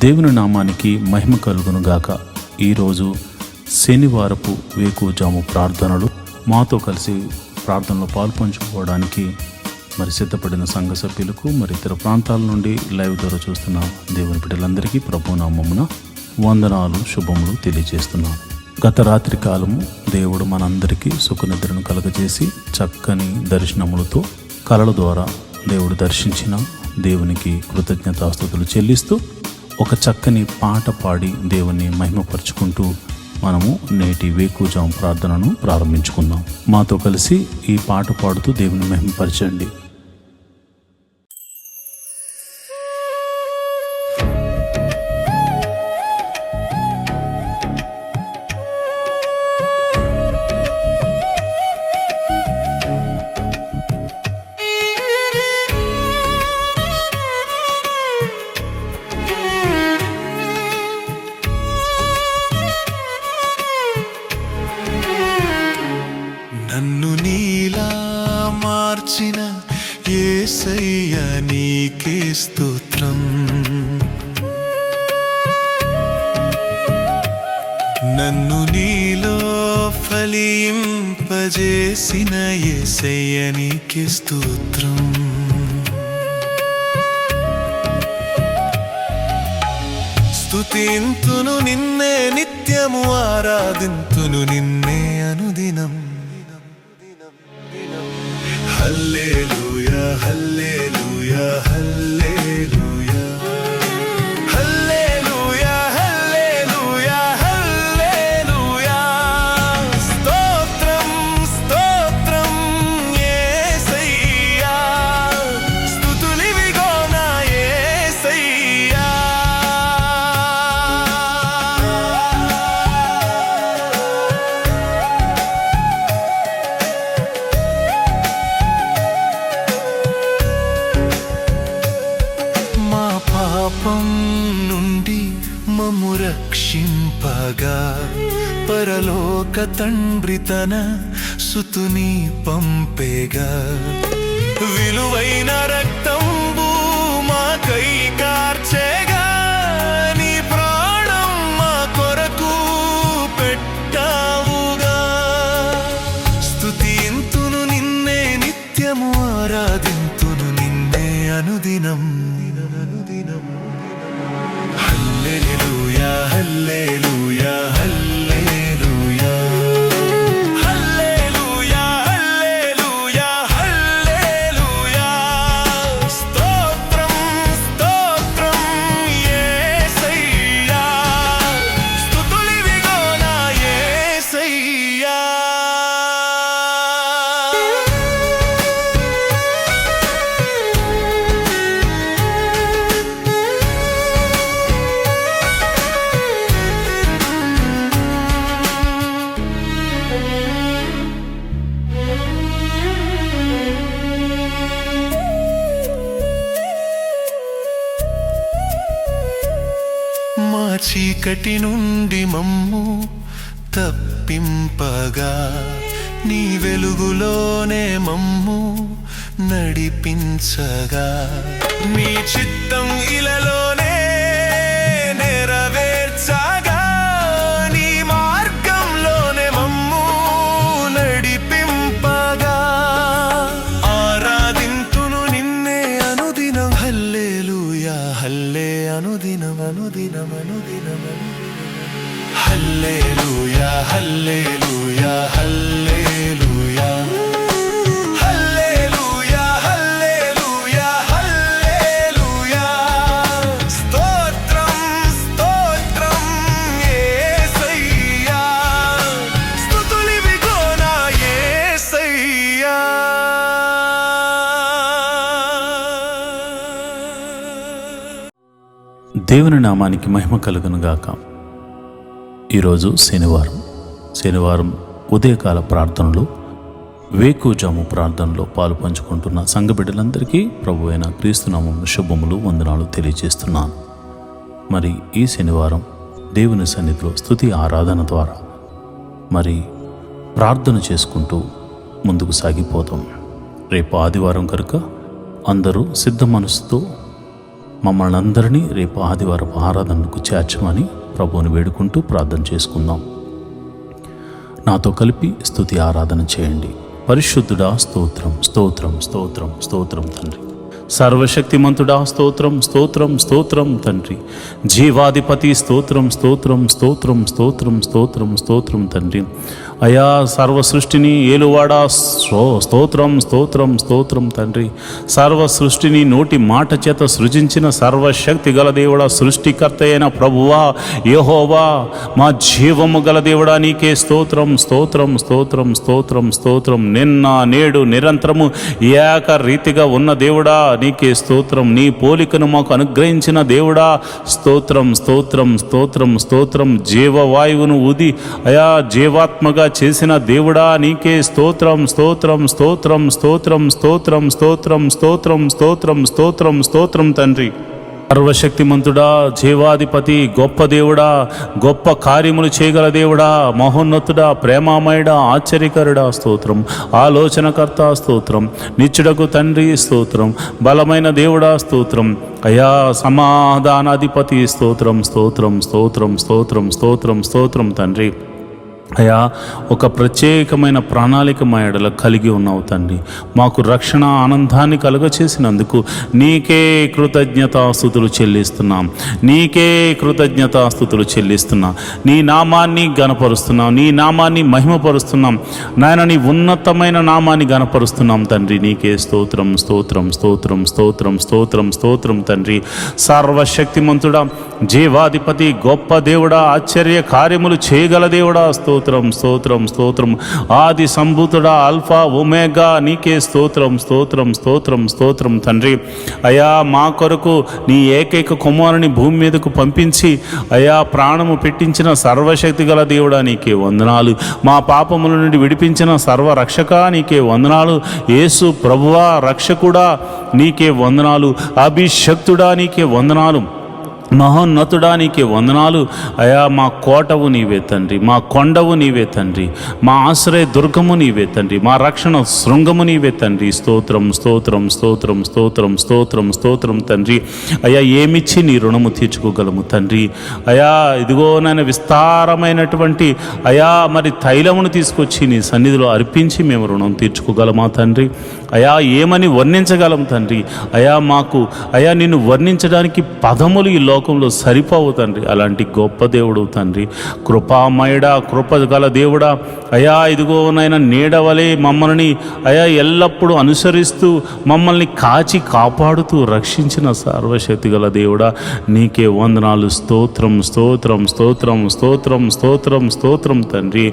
దేవుని నామానికి మహిమ కలుగును గాక. ఈరోజు శనివారపు వేకువజాము ప్రార్థనలు. మాతో కలిసి ప్రార్థనలో పాల్పంచుకోవడానికి సిద్ధపడిన సంఘ సభ్యులకు ఇతర ప్రాంతాల నుండి లైవ్ ద్వారా చూస్తున్న దేవుని బిడ్డలందరికీ ప్రభు నామమున వందనాలు, శుభములు తెలియజేస్తున్నాను. గత రాత్రి కాలము దేవుడు మనందరికీ సుఖనిద్రను కలగజేసి చక్కని దర్శనములతో కలల ద్వారా దేవుడు దర్శించిన దేవునికి కృతజ్ఞతాస్తుతులు చెల్లిస్తూ ఒక చక్కని పాట పాడి దేవుని మహిమపరుచుకుంటూ మనము నేటి వేకువజాము ప్రార్థనను ప్రారంభించుకుందాం. మాతో కలిసి ఈ పాట పాడుతూ దేవుని మహిమపరచండి. నన్ను నీలా మార్చిన యేసయ్య నీకే స్తోత్రం. నన్ను నీలో ఫలింపజేసిన యేసయ్య నీకే స్తోత్రం. స్తుతింతును నిన్నే నిత్యము, ఆరాధింతును నిన్నే అనుదినం. హల్లెలూయా హల్లెలూయా హల్లెలూయా హల్లెలూయా హల్లెలూయా హల్లెలూయా. స్తోత్రం స్తోత్రం యేసయ్యా, స్తుతులివిగో నా యేసయ్యా. పాపం నుండి మమ్ము రక్షింపగా పరలోక తండ్రి తన సుతుని పంపేగా. విలువైన రక్తంబు మాకై కార్చెగా, నీ ప్రాణం మా కొరకు పెట్టావుగా. స్తుతింతును నిన్నే నిత్యము, ఆరాధింతును నిన్నే అనుదినం. హల్లెలూయా హల్లెలూయా హల్లెలూయా హల్లెలూయా హల్లెలూయా హల్లెలూయా. స్తోత్రం స్తోత్రం యేసయ్యా, స్తుతులివిగో నా యేసయ్యా. మా చీకటి నుండి మమ్ము తప్పింపగా, నీ వెలుగులోనే మమ్ము నడిపించగా. నీ చిత్తం ఇలలోనే నెరవేర్చగా, నీ మార్గంలోనే మమ్ము నడిపింపగా. ఆరాధింతును నిన్నే అనుదినం. హల్లెలూయా హల్లే అనుదినం అనుదినం అనుదినం. హల్లెలూయా హల్లెలూయా హల్లెలూయా హల్లెలూయా హల్లెలూయా హల్లెలూయా. స్తోత్రం స్తోత్రం యేసయ్యా, స్తుతులివిగో నా యేసయ్యా. దేవుని నామానికి మహిమ కలుగును గాక. ఈరోజు శనివారం ఉదయకాల ప్రార్థనలు, వేకువజాము ప్రార్థనలో పాలు పంచుకుంటున్న సంఘ బిడ్డలందరికీ ప్రభు అయిన క్రీస్తునామం శుభములు, వందనాలు తెలియజేస్తున్నాను. ఈ శనివారం దేవుని సన్నిధిలో స్తుతి ఆరాధన ద్వారా ప్రార్థన చేసుకుంటూ ముందుకు సాగిపోతాం. రేపు ఆదివారం కనుక అందరూ సిద్ధ మనసుతో మమ్మల్ని అందరినీ రేపు ఆదివారపు ఆరాధనకు చేర్చమని ప్రభువుని వేడుకుంటూ ప్రార్థన చేసుకుందాం. నాతో కలిపి స్తుతి ఆరాధన చేయండి. పరిశుద్ధుడా స్తోత్రం, స్తోత్రం, స్తోత్రం, స్తోత్రం తండ్రి. సర్వశక్తిమంతుడా స్తోత్రం, స్తోత్రం, స్తోత్రం తండ్రి. జీవాధిపతి స్తోత్రం, స్తోత్రం, స్తోత్రం, స్తోత్రం, స్తోత్రం, స్తోత్రం తండ్రి. అయా సర్వ సృష్టిని ఏలువాడా స్తోత్రం, స్తోత్రం, స్తోత్రం తండ్రి. సర్వ సృష్టిని నోటి మాట చేత సృజించిన సర్వశక్తి గల దేవుడా, సృష్టికర్త అయిన ప్రభువా యెహోవా, మా జీవము గల దేవుడా నీకే స్తోత్రం, స్తోత్రం, స్తోత్రం, స్తోత్రం, స్తోత్రం. నిన్న నేడు నిరంతరము ఏకరీతిగా ఉన్న దేవుడా నీకే స్తోత్రం. నీ పోలికను మాకు అనుగ్రహించిన దేవుడా స్తోత్రం, స్తోత్రం, స్తోత్రం, స్తోత్రం. జీవవాయువును ఊది అయా జీవాత్మగా చేసిన దేవుడా నీకే స్తోత్రం, స్తోత్రం, స్తోత్రం, స్తోత్రం, స్తోత్రం, స్తోత్రం, స్తోత్రం, స్తోత్రం, స్తోత్రం, స్తోత్రం తండ్రి. సర్వశక్తిమంతుడా, జీవాధిపతి, గొప్ప దేవుడా, గొప్ప కార్యములు చేయగల దేవుడా, మహోన్నతుడా, ప్రేమామయుడా, ఆశ్చర్యకరుడా స్తోత్రం. ఆలోచనకర్త స్తోత్రం. నిత్యుడకు తండ్రి స్తోత్రం. బలమైన దేవుడా స్తోత్రం. అయా సమాధానాధిపతి స్తోత్రం, స్తోత్రం, స్తోత్రం, స్తోత్రం, స్తోత్రం, స్తోత్రం తండ్రి. అయా ఒక ప్రత్యేకమైన ప్రణాళిక మా ఎడల కలిగి ఉన్నావు తండ్రి. మాకు రక్షణ ఆనందాన్ని కలుగచేసినందుకు నీకే కృతజ్ఞతాస్తుతులు చెల్లిస్తున్నాం. నీకే కృతజ్ఞతాస్తుతులు చెల్లిస్తున్నాం. నీ నామాన్ని గణపరుస్తున్నాం. నీ నామాన్ని మహిమపరుస్తున్నాం. నాయన నీ ఉన్నతమైన నామాన్ని గణపరుస్తున్నాం తండ్రి. నీకే స్తోత్రం, స్తోత్రం, స్తోత్రం, స్తోత్రం, స్తోత్రం, స్తోత్రం తండ్రి. సర్వశక్తిమంతుడా, జీవాధిపతి, గొప్ప దేవుడా, ఆశ్చర్య కార్యములు చేయగల దేవుడా స్తోత్రం, స్తోత్రం, స్తోత్రం. ఆది సంభూతుడా, ఆల్ఫా ఒమేగా నీకే స్తోత్రం, స్తోత్రం, స్తోత్రం, స్తోత్రం తండ్రి. అయా మా కొరకు నీ ఏకైక కుమారుని భూమి మీదకు పంపించి అయా ప్రాణము పెట్టించిన సర్వశక్తి గల దేవుడా నీకే వందనాలు. మా పాపముల నుండి విడిపించిన సర్వరక్షక నీకే వందనాలు. యేసు ప్రభువా రక్షకుడా నీకే వందనాలు. అభిషక్తుడా నీకే వందనాలు. మహోన్నతుడా నీకే వందనాలు. అయా మా కోటవు నీవే తండ్రి, మా కొండవు నీవే తండ్రి, మా ఆశ్రయ దుర్గము నీవే తండ్రి, మా రక్షణ శృంగము నీవే తండ్రి. స్తోత్రం, స్తోత్రం, స్తోత్రం, స్తోత్రం, స్తోత్రం, స్తోత్రం తండ్రి. అయా ఏమిచ్చి నీ రుణము తీర్చుకోగలము తండ్రి. అయా ఇదిగో నాయన విస్తారమైనటువంటి అయా మరి తైలమును తీసుకొచ్చి నీ సన్నిధిలో అర్పించి మేము రుణం తీర్చుకోగలమా తండ్రి. అయా ఏమని వర్ణించగలం తండ్రి. అయా మాకు అయా నిన్ను వర్ణించడానికి పదములు ఈ లోకంలో సరిపోవు తండ్రి. అలాంటి గొప్ప దేవుడు తండ్రి. కృపామయుడా, కృప గల దేవుడా, అయా ఇదిగో నాయన నీడవలే మమ్మల్ని అయా ఎల్లప్పుడూ అనుసరిస్తూ మమ్మల్ని కాచి కాపాడుతూ రక్షించిన సర్వశక్తి గల దేవుడా నీకే వందనాలు. స్తోత్రం, స్తోత్రం, స్తోత్రం, స్తోత్రం, స్తోత్రం, స్తోత్రం తండ్రి.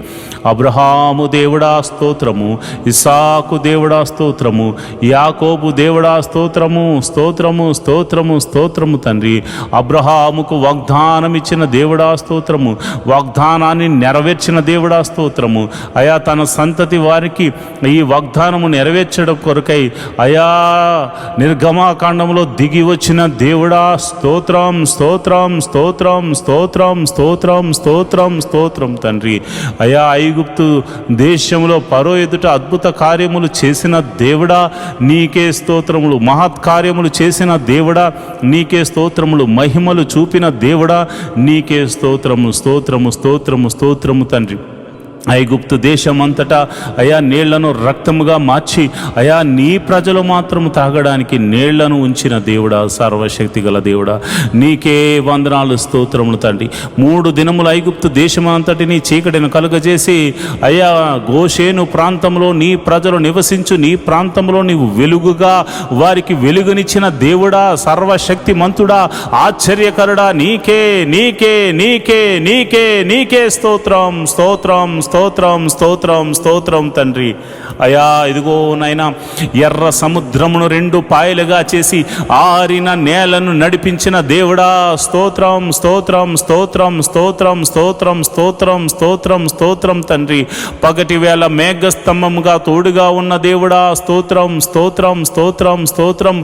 అబ్రహాము దేవుడా స్తోత్రము, ఇస్సాకు దేవుడా స్తోత్రము, యాకోబు దేవుడా స్తోత్రము, స్తోత్రము, స్తోత్రము, స్తోత్రము తండ్రి. అబ్రహాముకు వాగ్దానం ఇచ్చిన దేవుడా స్తోత్రము, వాగ్దానాన్ని నెరవేర్చిన దేవుడా స్తోత్రము. అయా తన సంతతి వారికి ఈ వాగ్దానము నెరవేర్చడం కొరకై అయా నిర్గమాకాండంలో దిగి వచ్చిన దేవుడా స్తోత్రం, స్తోత్రం, స్తోత్రం, స్తోత్రం, స్తోత్రం, స్తోత్రం, స్తోత్రం తండ్రి. అయా ఐగుప్తు దేశంలో ఫరో ఎదుట అద్భుత కార్యములు చేసిన దేవుడా నీకే స్తోత్రములు. మహత్కార్యములు చేసిన దేవుడా నీకే స్తోత్రములు. మహిమలు చూపిన దేవుడా నీకే స్తోత్రము, స్తోత్రము, స్తోత్రము, స్తోత్రము తండ్రి. ఐగుప్తు దేశమంతటా అయా నీళ్లను రక్తముగా మార్చి అయా నీ ప్రజలు మాత్రం తాగడానికి నీళ్లను ఉంచిన దేవుడా సర్వశక్తి గల దేవుడా నీకే వందనాలు, స్తోత్రములు తండ్రి. 3 దినములు ఐగుప్తు దేశమంతటిని చీకటిని కలుగజేసి అయా గోషేను ప్రాంతంలో నీ ప్రజలు నివసించు నీ ప్రాంతంలో నీవు వెలుగుగా వారికి వెలుగునిచ్చిన దేవుడా సర్వశక్తి మంతుడా ఆశ్చర్యకరుడా నీకే నీకే నీకే నీకే నీకే స్తోత్రం, స్తోత్రం, స్తోత్రం, స్తోత్రం, స్తోత్రం తండ్రి. అయా ఇదిగో నైనా ఎర్ర సముద్రమును 2 పాయలుగా చేసి ఆరిన నేలను నడిపించిన దేవుడా స్తోత్రం, స్తోత్రం, స్తోత్రం, స్తోత్రం, స్తోత్రం, స్తోత్రం, స్తోత్రం, స్తోత్రం తండ్రి. పగటి వేళ మేఘస్తంభముగా తోడుగా ఉన్న దేవుడా స్తోత్రం, స్తోత్రం, స్తోత్రం, స్తోత్రం.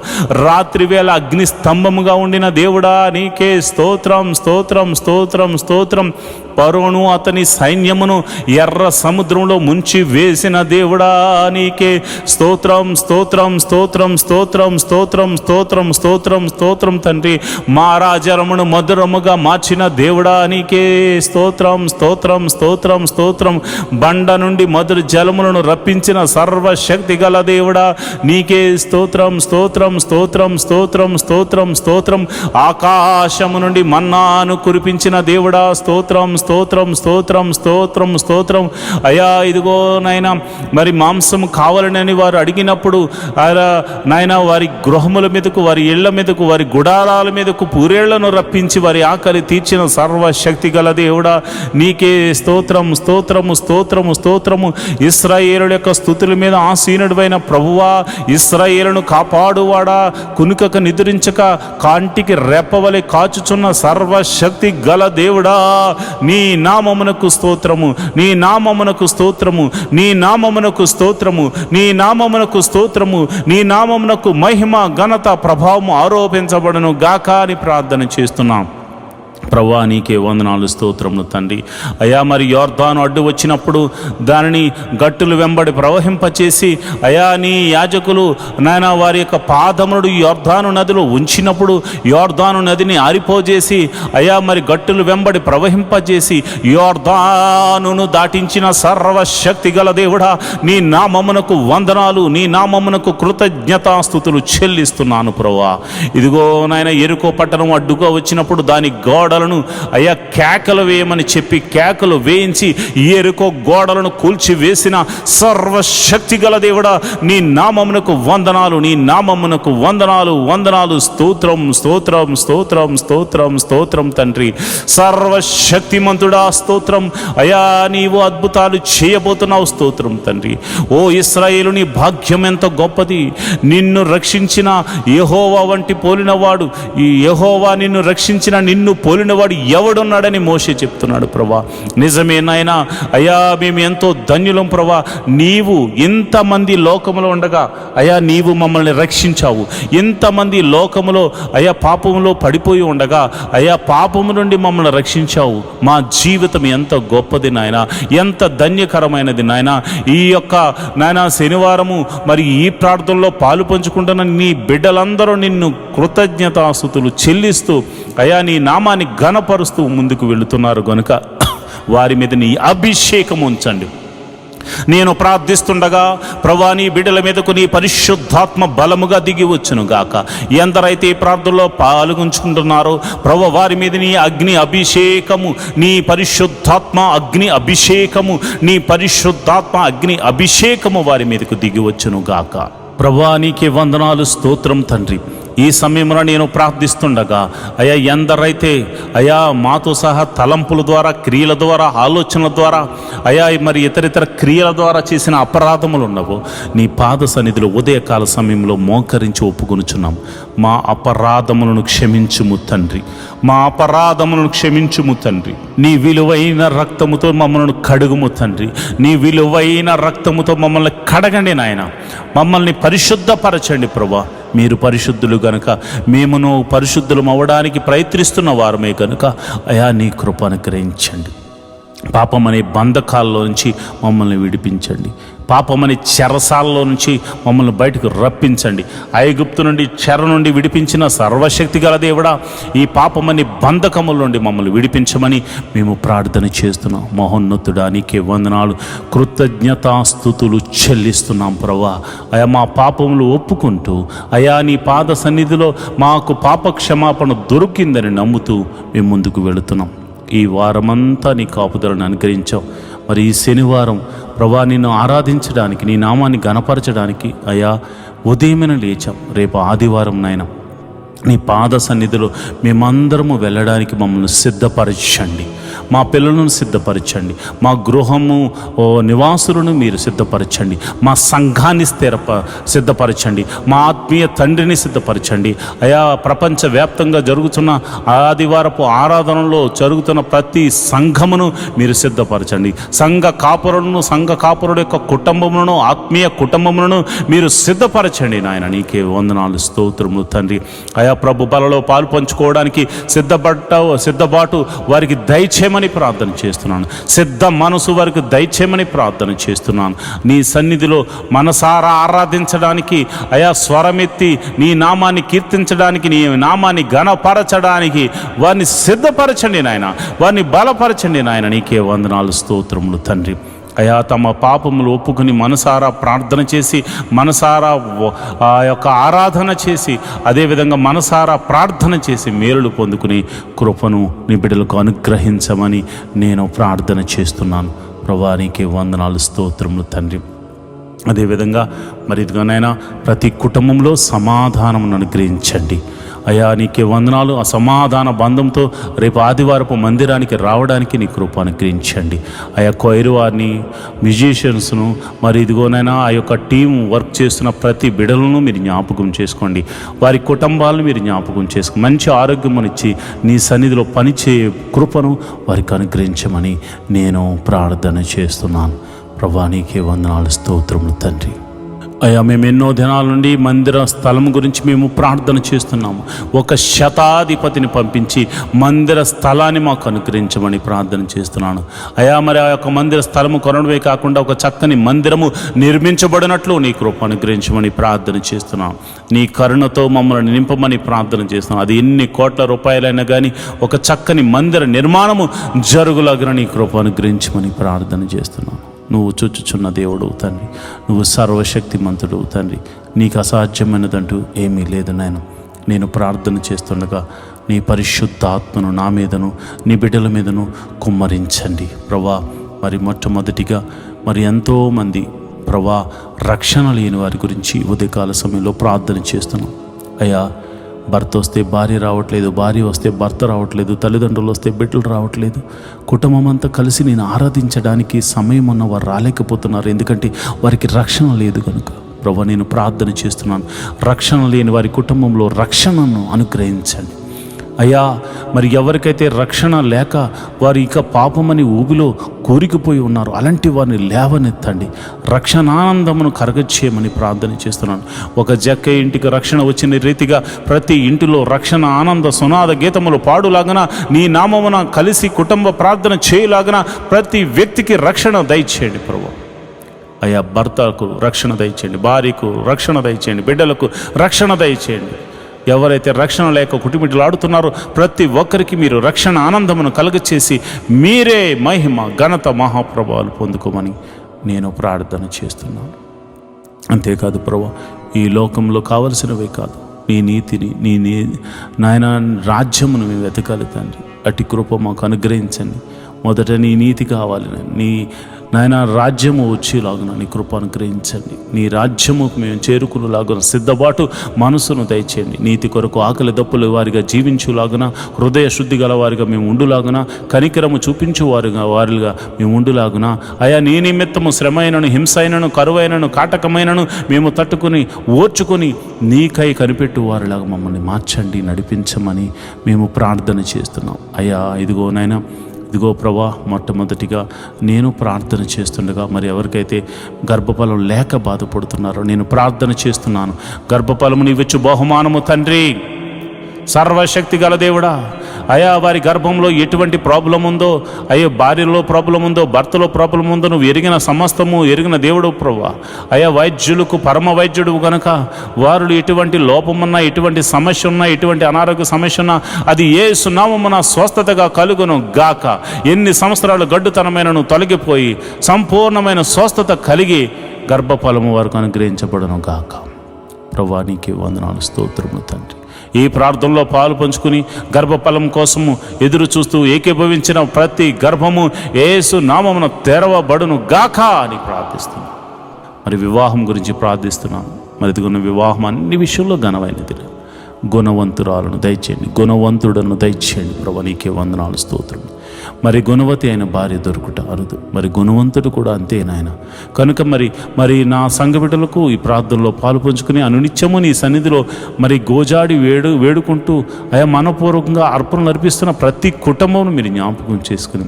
రాత్రి వేళ అగ్ని స్తంభముగా ఉండిన దేవుడా నీకే స్తోత్రం, స్తోత్రం, స్తోత్రం, స్తోత్రం. ఫరోను అతని సైన్యమును ఎర్ర సముద్రంలో ముంచి వేసిన దేవుడా నీకే స్తోత్రం స్తోత్రం స్తోత్రం స్తోత్రం స్తోత్రం స్తోత్రం స్తోత్రం స్తోత్రం తండ్రి. మారాజలమును మధురముగా మార్చిన దేవుడా నీకే స్తోత్రం స్తోత్రం స్తోత్రం స్తోత్రం. బండ నుండి మధుర జలములను రప్పించిన సర్వశక్తి గల దేవుడా నీకే స్తోత్రం స్తోత్రం స్తోత్రం స్తోత్రం స్తోత్రం స్తోత్రం. ఆకాశము నుండి మన్నాను కురిపించిన దేవుడా స్తోత్రం స్తోత్రం స్తోత్రం స్తోత్రం స్తోత్రం. అయా ఇదిగో నాయన మరి మాంసం కావాలని వారు అడిగినప్పుడు నాయన వారి గృహముల మీదకు, వారి ఇళ్ల మీదకు, వారి గుడారాల మీదకు పూరేళ్లను రప్పించి వారి ఆకలి తీర్చిన సర్వశక్తి గల దేవుడా నీకే స్తోత్రం స్తోత్రము స్తోత్రము స్తోత్రము. ఇశ్రాయేలుల యొక్క స్తుతుల మీద ఆసీనుడైన ప్రభువా, ఇశ్రాయేలును కాపాడువాడా, కునుకక నిద్రించక కాంటికి రెప్పవలె కాచుచున్న సర్వశక్తి గల దేవుడా నీ నామమునకు స్తోత్రము, నీ నామమునకు స్తోత్రము, నీ నామమునకు స్తోత్రము, నీ నామమునకు స్తోత్రము, నీ నామమునకు మహిమ ఘనత ప్రభావం ఆరోపించబడును గాక అని ప్రార్థన చేస్తున్నాం. ప్రభువా నీకే వందనాలు స్తోత్రములు తండ్రి. అయా మరి యోర్దాను అడ్డు వచ్చినప్పుడు దానిని గట్టులు వెంబడి ప్రవహింపచేసి అయా నీ యాజకులు నాయన వారి యొక్క పాదములను యోర్దాను నదిలో ఉంచినప్పుడు యోర్దాను నదిని ఆరిపోజేసి అయా మరి గట్టులు వెంబడి ప్రవహింపజేసి యోర్దానును దాటించిన సర్వశక్తి గల దేవుడా నీ నామమునకు వందనాలు, నీ నామమునకు కృతజ్ఞతాస్తుతులు చెల్లిస్తున్నాను ప్రభువా. ఇదిగో నాయన ఎరుకో పట్టణం అడ్డుగా వచ్చినప్పుడు దాని గోడలను అయ్యా కేకలు వేయమని చెప్పి కేకలు వేయించి ఎరుకో గోడలను కూల్చి వేసిన సర్వశక్తి గల దేవుడా నీ నామమునకు వందనాలు, నీ నామమునకు వందనాలు వందనాలు. స్తోత్రం స్తోత్రం స్తోత్రం స్తోత్రం స్తోత్రం తండ్రి. సర్వశక్తిమంతుడా స్తోత్రం. అయా నీవు అద్భుతాలు చేయబోతున్నావు స్తోత్రం తండ్రి. ఓ ఇశ్రాయేలు నీ భాగ్యం ఎంత గొప్పది. నిన్ను రక్షించిన యెహోవా వంటి పోలినవాడు, ఈ యెహోవా నిన్ను రక్షించిన నిన్ను పోలినవాడు ఎవడున్నాడని మోషే చెప్తున్నాడు ప్రభా. నిజమే నాయనా. అయ్యా మేము ఎంతో ధన్యులం ప్రభా. నీవు ఇంతమంది లోకములో ఉండగా అయ్యా నీవు మమ్మల్ని రక్షించావు. ఇంతమంది లోకములో అయ్యా పాపములో పడిపోయి ఉండగా అయ్యా పాపము నుండి మమ్మల్ని రక్షించావు. మా జీవితం ఎంత గొప్పది నాయన, ఎంత ధన్యకరమైనది నాయన. ఈ యొక్క నాయన శనివారము మరి ఈ ప్రార్థనలో పాలు పంచుకుంటున్న నీ బిడ్డలందరూ నిన్ను కృతజ్ఞతాస్తుతులు చెల్లిస్తూ అయా నీ నామాన్ని ఘనపరుస్తూ ముందుకు వెళుతున్నారు గనుక వారి మీద నీ అభిషేకం ఉంచండి. నేను ప్రార్థిస్తుండగా ప్రభువా నీ బిడ్డల మీదకు నీ పరిశుద్ధాత్మ బలముగా దిగి వచ్చును గాక. ఎందరైతే ఈ ప్రార్థనలో పాల్గొంచుకుంటున్నారో ప్రభువా వారి మీద నీ అగ్ని అభిషేకము, నీ పరిశుద్ధాత్మ అగ్ని అభిషేకము, నీ పరిశుద్ధాత్మ అగ్ని అభిషేకము వారి మీదకు దిగి వచ్చును గాక. ప్రభువా నీకే వందనాలు స్తోత్రం తండ్రి. ఈ సమయంలో నేను ప్రార్థిస్తుండగా అయా ఎందరైతే అయా మాతో సహా తలంపుల ద్వారా, క్రియల ద్వారా, ఆలోచనల ద్వారా అయా మరి ఇతరితర క్రియల ద్వారా చేసిన అపరాధములు ఉన్నవో నీ పాద సన్నిధిలో ఉదయకాల సమయంలో మోకరించి ఒప్పుకొనుచున్నాం. మా అపరాధములను క్షమించుము తండ్రి, మా అపరాధములను క్షమించుము తండ్రి. నీ విలువైన రక్తముతో మమ్మల్ని కడుగుము తండ్రి, నీ విలువైన రక్తముతో మమ్మల్ని కడగండి నాయన. మమ్మల్ని పరిశుద్ధపరచండి ప్రభా. మీరు పరిశుద్ధులు గనుక మేమును పరిశుద్ధులం అవ్వడానికి ప్రయత్నిస్తున్న వారమే కనుక అయా నీ కృప అనుగ్రహించండి. పాపం అనే బంధకాల్లో నుంచి మమ్మల్ని విడిపించండి. పాపమని చెరసాలలో నుంచి మమ్మల్ని బయటకు రప్పించండి. ఐగుప్తు నుండి చెర నుండి విడిపించిన సర్వశక్తి గల దేవుడా ఈ పాపమని బంధకముల నుండి మమ్మల్ని విడిపించమని మేము ప్రార్థన చేస్తున్నాం. మహోన్నతుడా నీకే వందనాలు, కృతజ్ఞతాస్తుతులు చెల్లిస్తున్నాం ప్రభా. అయా మా పాపములు ఒప్పుకుంటూ అయా నీ పాద సన్నిధిలో మాకు పాప క్షమాపణ దొరికిందని నమ్ముతూ మేము ముందుకు వెళుతున్నాం. ఈ వారమంతా నీ కాపుదలను అనుగ్రహించావు. మరి ఈ శనివారం ప్రభా నిన్ను ఆరాధించడానికి, నీ నామాన్ని గణపరచడానికి అయా ఉదయమైన లేచాం. రేపు ఆదివారం నాయన నీ పాద సన్నిధిలో మేమందరము వెళ్ళడానికి మమ్మల్ని సిద్ధపరచండి. మా పిల్లలను సిద్ధపరచండి, మా గృహము నివాసులను మీరు సిద్ధపరచండి, మా సంఘాన్ని సిద్ధపరచండి, మా ఆత్మీయ తండ్రిని సిద్ధపరచండి. అయా ప్రపంచవ్యాప్తంగా జరుగుతున్న ఆదివారపు ఆరాధనలో జరుగుతున్న ప్రతి సంఘమును మీరు సిద్ధపరచండి. సంఘ కాపురుల యొక్క కుటుంబములను, ఆత్మీయ కుటుంబములను మీరు సిద్ధపరచండి నాయన. నీకే వందనాలు స్తోత్రములు తండ్రి. అయా ప్రభు బలలో పాలు పంచుకోవడానికి సిద్ధబాటు వారికి దయచేయమని దయచేయమని ప్రార్థన చేస్తున్నాను. సిద్ధ మనసు వారికి దయచేయమని ప్రార్థన చేస్తున్నాను. నీ సన్నిధిలో మనసారా ఆరాధించడానికి, అయా స్వరమెత్తి నీ నామాన్ని కీర్తించడానికి, నీ నామాన్ని ఘనపరచడానికి వారిని సిద్ధపరచండి నాయన, వారిని బలపరచండి నాయన. నీకే వందనాలు, స్తోత్రములు తండ్రి. అయా తమ పాపములు ఒప్పుకుని మనసారా ప్రార్థన చేసి, మనసారా ఆ యొక్క ఆరాధన చేసి, అదేవిధంగా మనసారా ప్రార్థన చేసి మేలులు పొందుకుని కృపను నీ బిడ్డలకు అనుగ్రహించమని నేను ప్రార్థన చేస్తున్నాను. ప్రభువా నీకే వందనాలు, స్తోత్రములు తండ్రి. అదేవిధంగా మరి ఇదిగోనైనా ప్రతి కుటుంబంలో సమాధానమును అనుగ్రహించండి అయా. నీకే వందనాలు. ఆ సమాధాన బంధంతో రేపు ఆదివారపు మందిరానికి రావడానికి నీ కృప అనుగ్రహించండి అయా. కొయిరు వారిని, మ్యూజిషియన్స్ను, మరి ఇదిగోనైనా ఆ యొక్క టీం వర్క్ చేస్తున్న ప్రతి బిడలను మీరు జ్ఞాపకం చేసుకోండి. వారి కుటుంబాలను మీరు జ్ఞాపకం చేసుకోండి. మంచి ఆరోగ్యమునిచ్చి నీ సన్నిధిలో పనిచేయ కృపను వారికి అనుగ్రహించమని నేను ప్రార్థన చేస్తున్నాను. ప్రభువా నీకే వందనాలు, స్తోత్రములు తండ్రి. అయ్యా మేము ఎన్నో దినాల నుండి మందిర స్థలం గురించి మేము ప్రార్థన చేస్తున్నాము. ఒక శతాధిపతిని పంపించి మందిర స్థలాన్ని మాకు అనుగ్రహించమని ప్రార్థన చేస్తున్నాను అయ్యా. మరి ఆ యొక్క మందిర స్థలము కొనడమే కాకుండా ఒక చక్కని మందిరము నిర్మించబడినట్లు నీ కృప అనుగ్రహించమని ప్రార్థన చేస్తున్నాం. నీ కరుణతో మమ్మల్ని నింపమని ప్రార్థన చేస్తున్నాం. అది ఎన్ని కోట్ల రూపాయలైనా కానీ ఒక చక్కని మందిర నిర్మాణము జరుగులాగిన నీ కృప అనుగ్రహించమని ప్రార్థన చేస్తున్నాను. నువ్వు చూచుచున్న దేవుడు తండ్రి, నువ్వు సర్వశక్తిమంతుడు తండ్రి. నీకు అసాధ్యమైనదంటూ ఏమీ లేదు నాయన. నేను ప్రార్థన చేస్తుండగా నీ పరిశుద్ధ ఆత్మను నా మీదను నీ బిడ్డల మీదను కుమ్మరించండి ప్రభా. మరి మొట్టమొదటిగా మరి ఎంతోమంది ప్రభా రక్షణ లేని వారి గురించి ఉదయకాల సమయంలో ప్రార్థన చేస్తున్నాం అయ్యా. భర్త వస్తే భార్య రావట్లేదు, భార్య వస్తే భర్త రావట్లేదు, తల్లిదండ్రులు వస్తే బిడ్డలు రావట్లేదు. కుటుంబం అంతా కలిసి నేను ఆరాధించడానికి సమయం ఉన్న వారు రాలేకపోతున్నారు. ఎందుకంటే వారికి రక్షణ లేదు కనుక. ప్రభువా నేను ప్రార్థన చేస్తున్నాను, రక్షణ లేని వారి కుటుంబంలో రక్షణను అనుగ్రహించండి అయ్యా. మరి ఎవరికైతే రక్షణ లేక వారు ఇక పాపమని ఊబిలో కూరికిపోయి ఉన్నారు, అలాంటి వారిని లేవనెత్తండి, రక్షణానందమును కరగచ్చేయమని ప్రార్థన చేస్తున్నాను. ఒక జక్క ఇంటికి రక్షణ వచ్చిన రీతిగా ప్రతి ఇంటిలో రక్షణ ఆనంద సునాద గీతములు పాడులాగన, నీ నామమున కలిసి కుటుంబ ప్రార్థన చేయలాగన ప్రతి వ్యక్తికి రక్షణ దయచేయండి ప్రభువా. అయ్యా భర్తకు రక్షణ దయచేయండి, భార్యకు రక్షణ దయచేయండి, బిడ్డలకు రక్షణ దయచేయండి. ఎవరైతే రక్షణ లేక కుటిమిటిలాడుతున్నారో ప్రతి ఒక్కరికి మీరు రక్షణ ఆనందమును కలుగచేసి మీరే మహిమ ఘనత మహాప్రభావాలు పొందుకోమని నేను ప్రార్థన చేస్తున్నాను. అంతేకాదు ప్రభువా, ఈ లోకంలో కావలసినవే కాదు, నీ నీతిని నీ నాయన రాజ్యమును మేము వెతకాలి తండ్రి. అట్టి కృప మాకు అనుగ్రహించండి. మొదట నీ నీతి కావాలి, నీ నాయన రాజ్యము వచ్చేలాగున నీ కృప అనుగ్రహించండి. నీ రాజ్యముకు మేము చేరుకునేలాగున సిద్ధపాటు మనసును దయచేయండి. నీతి కొరకు ఆకలి దప్పులు వారిగా జీవించులాగున, హృదయ శుద్ధి గల వారిగా మేము ఉండులాగున, కనికరము చూపించు వారిగా మేము ఉండులాగున అయా. నీ నిమిత్తము శ్రమైనను, హింసైనను, కరువైనను, కాటకమైనను మేము తట్టుకుని ఓర్చుకొని నీకై కనిపెట్టు వారిలాగా మమ్మల్ని మార్చండి, నడిపించమని మేము ప్రార్థన చేస్తున్నాం అయ్యా. ఇదిగో ప్రభా, మొట్టమొదటిగా నేను ప్రార్థన చేస్తుండగా మరి ఎవరికైతే గర్భఫలం లేక బాధపడుతున్నారో నేను ప్రార్థన చేస్తున్నాను. గర్భఫలము నీవిచ్చు బహుమానము తండ్రి, సర్వశక్తి గల దేవుడా అయా. వారి గర్భంలో ఎటువంటి ప్రాబ్లం ఉందో, అయ్యో భార్యలో ప్రాబ్లం ఉందో, భర్తలో ప్రాబ్లం ఉందో నువ్వు ఎరిగిన సమస్తము ఎరిగిన దేవుడు ప్రభువా. అయా వైద్యులకు పరమ వైద్యుడు కనుక వారు ఎటువంటి లోపమున్నా, ఎటువంటి సమస్య ఉన్నా, ఎటువంటి అనారోగ్య సమస్య ఉన్నా అది యేసు నామమున స్వస్థతగా కలుగును గాక. ఎన్ని సంవత్సరాలు గడ్డుతనమైనను తొలగిపోయి సంపూర్ణమైన స్వస్థత కలిగి గర్భఫలము వరకు అనుగ్రహించబడును గాక. ప్రభువా నీకే వందనాలు, స్తోత్రములు తండ్రి. ఈ ప్రార్థనలో పాలు పంచుకుని గర్భఫలం కోసము ఎదురు చూస్తూ ఏకీభవించిన ప్రతి గర్భము యేసు నామమున తెరవబడును గాక అని ప్రార్థిస్తున్నాను. మరి వివాహం గురించి ప్రార్థిస్తున్నాను. మరి ఇదిగొన్న వివాహం అన్ని విషయంలో ఘనమైనది, గుణవంతురాలను దయచేయండి, గుణవంతుడను దయచేయండి ప్రభువా నీకే వందనాలు, స్తోత్రం. మరి గుణవతి అయిన భార్య దొరుకుట అరుదు, మరి గుణవంతుడు కూడా అంతే నాయన. కనుక మరి నా సంఘ బిడ్డలకు ఈ ప్రార్థనలో పాలు పంచుకుని అనునిత్యము నీ సన్నిధిలో మరి గోజాడి వేడుకుంటూ అయా మనపూర్వకంగా అర్పణలు అర్పిస్తున్న ప్రతి కుటుంబం మీరు జ్ఞాపకం చేసుకుని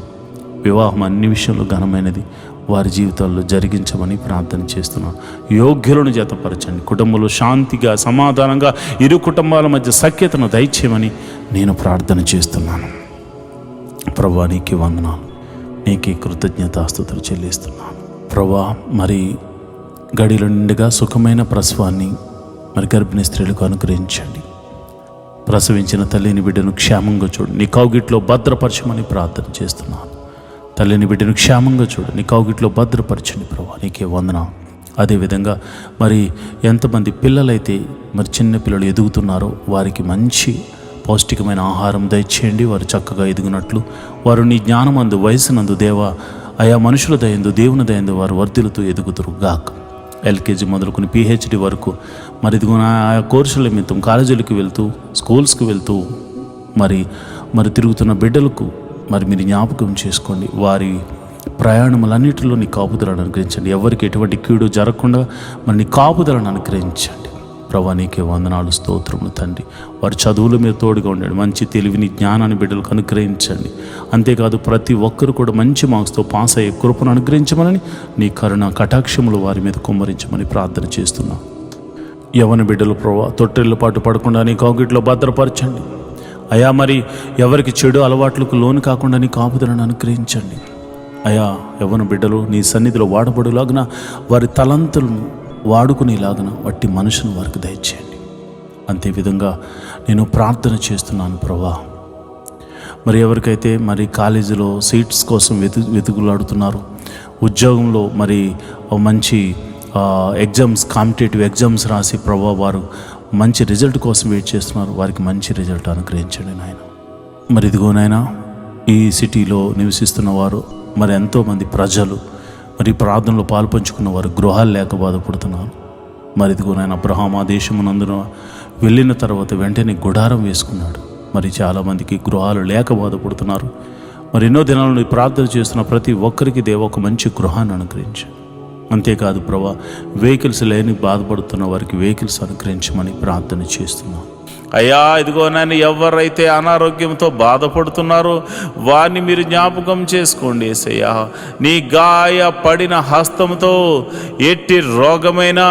వివాహం అన్ని విషయంలో ఘనమైనది వారి జీవితాల్లో జరిగించమని ప్రార్థన చేస్తున్నాను. యోగ్యులను జతపరచండి, కుటుంబంలో శాంతిగా సమాధానంగా ఇరు కుటుంబాల మధ్య సఖ్యతను దయచేయమని నేను ప్రార్థన చేస్తున్నాను. ప్రభువా నీకే వందనాలు, నీకే కృతజ్ఞతాస్తుతులు చెల్లిస్తున్నాను ప్రభువా. మరి గడిలో నిండుగా సుఖమైన ప్రసవాన్ని మరి గర్భిణీ స్త్రీలకు అనుగ్రహించండి. ప్రసవించిన తల్లిని బిడ్డను క్షేమంగా చూడు, నీ కౌగిట్లో భద్రపరచమని ప్రార్థన చేస్తున్నాను. తల్లిని బిడ్డను క్షేమంగా చూడు, నీ కౌగిట్లో భద్రపరచండి ప్రభువా, నీకే వందనాలు. అదేవిధంగా మరి ఎంతమంది పిల్లలైతే మరి చిన్న పిల్లలు ఎదుగుతున్నారో వారికి మంచి పౌష్టికమైన ఆహారం దయచేయండి. వారు చక్కగా ఎదుగునట్లు వారు నీ జ్ఞానమందు వయసునందు దేవా ఆయా మనుషుల దయందు దేవుని దయందు వారు వర్ధిల్లుతూ ఎదుగుతురు గాక. ఎల్కేజీ మొదలుకొని పిహెచ్డి వరకు మరి ఇదిగో ఆయా కోర్సుల నిమిత్తం కాలేజీలకు వెళ్తూ స్కూల్స్కి వెళ్తూ మరి తిరుగుతున్న బిడ్డలకు మరి మీరు జ్ఞాపకం చేసుకోండి. వారి ప్రయాణములన్నిటిలో నీ కాపుదలను అనుగ్రహించండి. ఎవరికి ఎటువంటి కీడు జరగకుండా మరి నీ కాపుదలను అనుగ్రహించండి ప్రభువా. నీకే వందనాలు, స్తోత్రములు తండ్రి. వారి చదువుల మీద తోడుగా ఉండండి, మంచి తెలివిని జ్ఞానాన్ని బిడ్డలకు అనుగ్రహించండి. అంతేకాదు ప్రతి ఒక్కరు కూడా మంచి మార్క్స్తో పాస్ అయ్యే కృపను అనుగ్రహించమని నీ కరుణ కటాక్షములు వారి మీద కుమ్మరించమని ప్రార్థన చేస్తున్నాం. యవ్వన బిడ్డలు ప్రభువా తొట్టెళ్ళ పాటు పడకుండా నీ కౌగిట్లో భద్రపరచండి అయా. మరి ఎవరికి చెడు అలవాట్లకు లోను కాకుండా నీ కాపుదలను అనుగ్రహించండి అయా. యవ్వన బిడ్డలు నీ సన్నిధిలో వాడబడులాగున వారి తలంతులను వాడుకునేలాగున వట్టి మనసును వారికి దయచేయండి. అంతేవిధంగా నేను ప్రార్థన చేస్తున్నాను ప్రభువా. మరి ఎవరికైతే మరి కాలేజీలో సీట్స్ కోసం వెతుకులాడుతున్నారు, ఉద్యోగంలో మరి మంచి ఎగ్జామ్స్ కాంపిటేటివ్ ఎగ్జామ్స్ రాసి ప్రభువా వారు మంచి రిజల్ట్ కోసం వెయిట్ చేస్తున్నారు, వారికి మంచి రిజల్ట్ అనుగ్రహించండి నాయన. మరి ఇదిగోనైనా ఈ సిటీలో నివసిస్తున్న వారు మరి ఎంతోమంది ప్రజలు మరి ప్రార్థనలో పాల్పంచుకున్న వారు గృహాలు లేక బాధపడుతున్నారు. మరి ఇదిగోనైనా అబ్రహాం ఆ దేశమునందున వెళ్ళిన తర్వాత వెంటనే గుడారం వేసుకున్నాడు. మరి చాలామందికి గృహాలు లేక బాధపడుతున్నారు. మరి ఎన్నో దినాలను ప్రార్థన చేస్తున్న ప్రతి ఒక్కరికి దేవ ఒక మంచి గృహాన్ని అనుగ్రహించండి. అంతేకాదు ప్రభా వెహికల్స్ లేని బాధపడుతున్న వారికి వెహికల్స్ అనుగ్రహించమని ప్రార్థన చేస్తున్నాం అయ్యా. ఇదిగో నన్ను ఎవరైతే అనారోగ్యంతో బాధపడుతున్నారో వారిని మీరు జ్ఞాపకం చేసుకోండి యేసయ్యా. నీ గాయపడిన హస్తంతో ఎట్టి రోగమైనా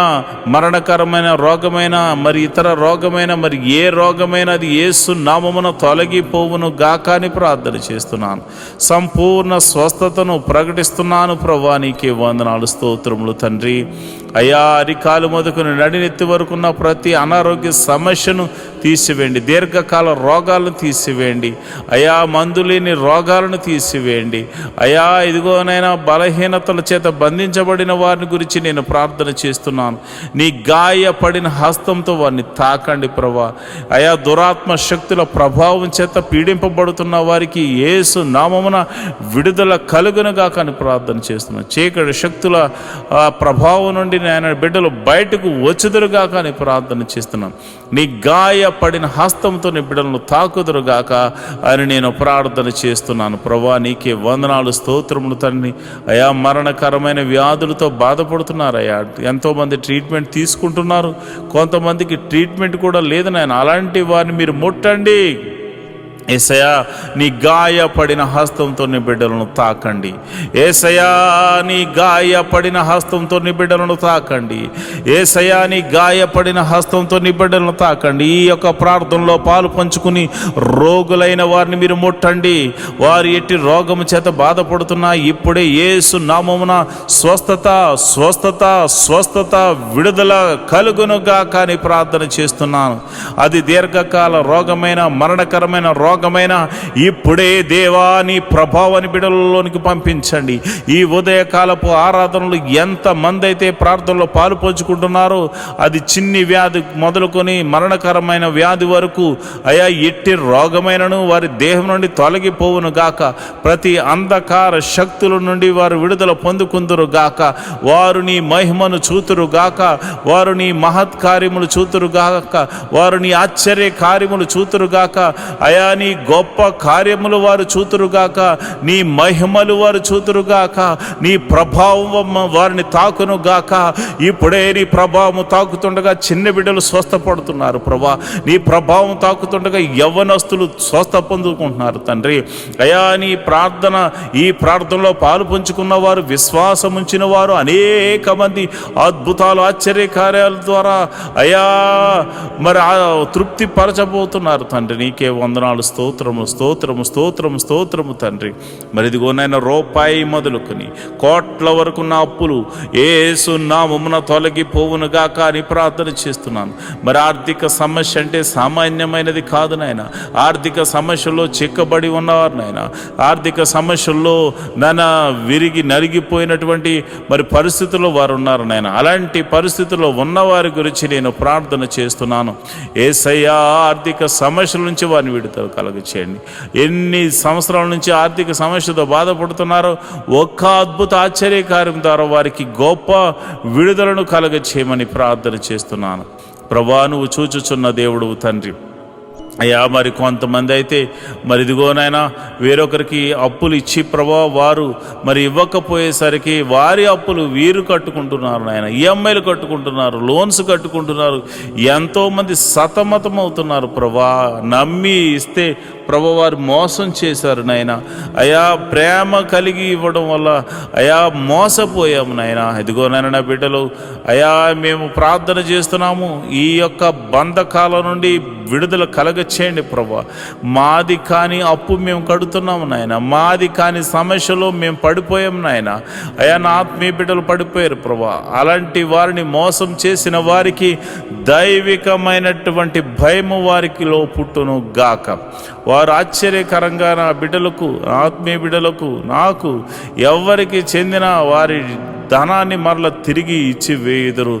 మరణకరమైన రోగమైన మరి ఇతర రోగమైన మరి ఏ రోగమైనా అది యేసు నామమున తొలగిపోవును గాక అని ప్రార్థన చేస్తున్నాను. సంపూర్ణ స్వస్థతను ప్రకటిస్తున్నాను ప్రభువా. నీకే వందనాలు, స్తోత్రములు తండ్రి. అయ్యా అరికాలు మొదలుకొని నడినెత్తి వరకున్న ప్రతి అనారోగ్య సమస్యను తీసివేయండి. దీర్ఘకాల రోగాలను తీసివేయండి అయా. మందు లేని రోగాలను తీసివేయండి అయా. ఇదిగోనైనా బలహీనతల చేత బంధించబడిన వారిని గురించి నేను ప్రార్థన చేస్తున్నాను. నీ గాయపడిన హస్తంతో వారిని తాకండి ప్రభా. అయా దురాత్మ శక్తుల ప్రభావం చేత పీడింపబడుతున్న వారికి యేసు నామమున విడుదల కలుగునుగా కానీ ప్రార్థన చేస్తున్నాను. చీకటి శక్తుల ప్రభావం నుండి ఆయన బిడ్డలు బయటకు వచ్చుదురుగా కానీ ప్రార్థన చేస్తున్నాను. నీ గాయపడిన హస్తంతో నీ బిడ్డలను తాకుదురుగాక అని నేను ప్రార్థన చేస్తున్నాను ప్రభా. నీకే వందనాలు, స్తోత్రములు తండ్రి. అయా మరణకరమైన వ్యాధులతో బాధపడుతున్నారయ్యా. ఎంతోమంది ట్రీట్మెంట్ తీసుకుంటున్నారు, కొంతమందికి ట్రీట్మెంట్ కూడా లేదు నాయన. అలాంటి వారిని మీరు ముట్టండి యేసయ్యా. నీ గాయపడిన హస్తంతో నీ బిడ్డలను తాకండి యేసయ్యా. నీ గాయపడిన హస్తంతో నీ బిడ్డలను తాకండి యేసయ్యా. నీ గాయపడిన హస్తంతో నీ బిడ్డలను తాకండి. ఈ యొక్క ప్రార్థనలో పాలు పంచుకుని రోగులైన వారిని మీరు ముట్టండి. వారు ఎట్టి రోగము చేత బాధపడుతున్నా ఇప్పుడే యేసు నామమున స్వస్థత స్వస్థత స్వస్థత విడుదల కలుగునుగా కానీ ప్రార్థన చేస్తున్నాను. అది దీర్ఘకాల రోగమైన మరణకరమైన రోగమైన ఇప్పుడే దేవా నీ ప్రభావాన్ని బిడ్డలలోనికి పంపించండి. ఈ ఉదయకాలపు ఆరాధనలు ఎంతమంది అయితే ప్రార్థనలో పాలు పంచుకుంటున్నారో అది చిన్ని వ్యాధి మొదలుకొని మరణకరమైన వ్యాధి వరకు అయా ఎట్టి రోగమైనను వారి దేహం నుండి తొలగిపోవును గాక. ప్రతి అంధకార శక్తుల నుండి వారు విడుదల పొందుకుందురు గాక. వారు నీ మహిమను చూతురు గాక. వారు నీ మహత్ కార్యములు చూతురు గాక. వారు నీ ఆశ్చర్య కార్యములు చూతురు గాక. అయా నీ గొప్ప కార్యములు వారు చూతురుగాక. నీ మహిమలు వారు చూతురుగాక. నీ ప్రభావం వారిని తాకును గాక. ఇప్పుడే నీ ప్రభావం తాకుతుండగా చిన్న బిడ్డలు స్వస్థపడుతున్నారు ప్రభా. నీ ప్రభావం తాకుతుండగా యవ్వనస్తులు స్వస్థ పొందుకుంటున్నారు తండ్రి. అయా నీ ప్రార్థన ఈ ప్రార్థనలో పాలు పంచుకున్న వారు విశ్వాసం ఉంచిన వారు అనేక మంది అద్భుతాలు ఆశ్చర్య కార్యాల ద్వారా అయా మరి తృప్తి పరచబోతున్నారు తండ్రి. నీకే వందనాలు, స్తోత్రము స్తోత్రము స్తోత్రము స్తోత్రము తండ్రి. మరి ఇదిగో నాయన రూపాయి మొదలుకొని కోట్ల వరకు నా అప్పులు యేసు నామమున తొలగిపోవును గాక అని ప్రార్థన చేస్తున్నాను. మరి ఆర్థిక సమస్య అంటే సామాన్యమైనది కాదు నాయన. ఆర్థిక సమస్యల్లో చిక్కబడి ఉన్నవారు నాయన, ఆర్థిక సమస్యల్లో నాన్న విరిగి నలిగిపోయినటువంటి మరి పరిస్థితుల్లో వారు ఉన్నారు నాయన. అలాంటి పరిస్థితుల్లో ఉన్నవారి గురించి నేను ప్రార్థన చేస్తున్నాను. యేసయ్యా ఆర్థిక సమస్యల నుంచి వారిని విడుదల కలుగచేయండి. ఎన్ని సంవత్సరాల నుంచి ఆర్థిక సమస్యతో బాధపడుతున్నారో ఒక్క అద్భుత ఆశ్చర్యకార్యం ద్వారా వారికి గొప్ప విడుదలను కలుగచేయమని ప్రార్థన చేస్తున్నాను. ప్రభువా నువ్వు చూచుచున్న దేవుడు తండ్రి. అయ్యా మరి కొంతమంది అయితే మరి ఇదిగోనైనా వేరొకరికి అప్పులు ఇచ్చి ప్రభా వారు మరి ఇవ్వకపోయేసరికి వారి అప్పులు వీరు కట్టుకుంటున్నారు నాయన. ఈఎంఐలు కట్టుకుంటున్నారు, లోన్స్ కట్టుకుంటున్నారు. ఎంతోమంది సతమతం అవుతున్నారు ప్రభా. నమ్మి ఇస్తే ప్రభా వారు మోసం చేశారు నాయన. అయా ప్రేమ కలిగి ఇవ్వడం వల్ల అయా మోసపోయాము నాయన. ఇదిగోనైనా నా బిడ్డలు అయా మేము ప్రార్థన చేస్తున్నాము, ఈ యొక్క బంధకాల నుండి విడుదల కలగచేయండి ప్రభా. మాది కాని అప్పు మేము కడుతున్నాము నాయన, మాది కాని సమస్యలో మేము పడిపోయాము నాయన. అయా నా ఆత్మీయ బిడ్డలు పడిపోయారు ప్రభా. అలాంటి వారిని మోసం చేసిన వారికి దైవికమైనటువంటి భయము వారికిలో పుట్టును గాక. వారు ఆశ్చర్యకరంగా నా బిడ్డలకు, ఆత్మీయ బిడ్డలకు, నాకు ఎవరికి చెందిన వారి ధనాన్ని మరల తిరిగి ఇచ్చి వేయుదురు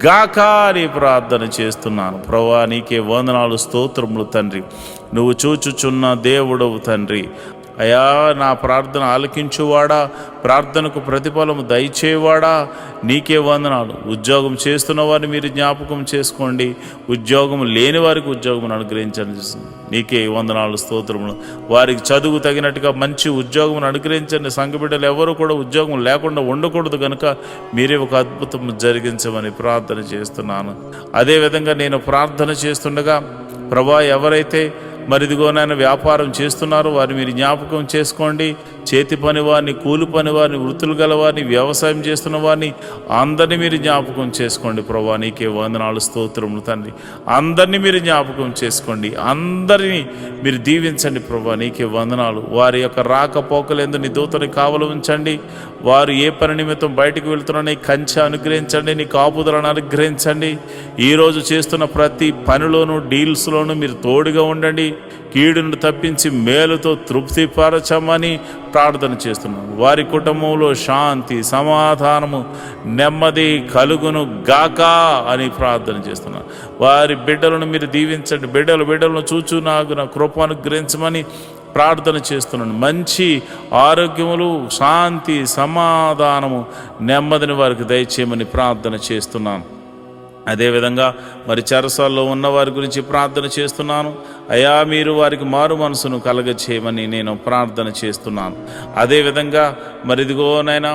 గాక అని ప్రార్థన చేస్తున్నాను. ప్రభువా నీకే వందనాలు స్తోత్రములు తండ్రి. నువ్వు చూచుచున్న దేవుడవు తండ్రి. అయా నా ప్రార్థన ఆలకించువాడా, ప్రార్థనకు ప్రతిఫలము దయచేవాడా, నీకే వందనాలు. ఉద్యోగం చేస్తున్న వారిని మీరు జ్ఞాపకం చేసుకోండి, ఉద్యోగం లేని వారికి ఉద్యోగం అనుగ్రహించండి. నీకే వందనాలు స్తోత్రములు. వారికి చదువు తగినట్టుగా మంచి ఉద్యోగం అనుగ్రహించండి. సంఘ బిడ్డలు ఎవరు కూడా ఉద్యోగం లేకుండా ఉండకూడదు కనుక మీరే ఒక అద్భుతం జరిగించమని ప్రార్థన చేస్తున్నాను. అదేవిధంగా నేను ప్రార్థన చేస్తుండగా ప్రభా ఎవరైతే మరిదిగోనైనా వ్యాపారం చేస్తున్నారు వారిని మీరు జ్ఞాపకం చేసుకోండి. చేతి పని వారిని, కూలి పని వారిని, వృత్తులు గల వారిని, వ్యవసాయం చేస్తున్న వారిని అందరినీ మీరు జ్ఞాపకం చేసుకోండి. ప్రభా నీకే వందనాలు స్తోత్రములు తండ్రి. అందరినీ మీరు జ్ఞాపకం చేసుకోండి, అందరినీ మీరు దీవించండి. ప్రభా నీకే వందనాలు. వారి యొక్క రాకపోకలందు నీ దూతని కావలు ఉంచండి. వారు ఏ పని నిమిత్తం బయటకు వెళ్తున్నారో నీ కంచె అనుగ్రహించండి, నీ కాపుదలను అనుగ్రహించండి. ఈరోజు చేస్తున్న ప్రతి పనిలోనూ, డీల్స్లోనూ మీరు తోడుగా ఉండండి. కీడును తప్పించి మేలుతో తృప్తిపరచమని ప్రార్థన చేస్తున్నాను. వారి కుటుంబంలో శాంతి, సమాధానము, నెమ్మది కలుగును గాక అని ప్రార్థన చేస్తున్నాను. వారి బిడ్డలను మీరు దీవించండి. బిడ్డలను చూచు నాకు నా కృప అనుగ్రహించమని ప్రార్థన చేస్తున్నాను. మంచి ఆరోగ్యములు, శాంతి, సమాధానము, నెమ్మదిని వారికి దయచేయమని ప్రార్థన చేస్తున్నాను. అదేవిధంగా మరి చెరసాల్లో ఉన్న వారి గురించి ప్రార్థన చేస్తున్నాను. అయా మీరు వారికి మారు మనసును కలగచేయమని నేను ప్రార్థన చేస్తున్నాను. అదేవిధంగా మరి ఇదిగోనైనా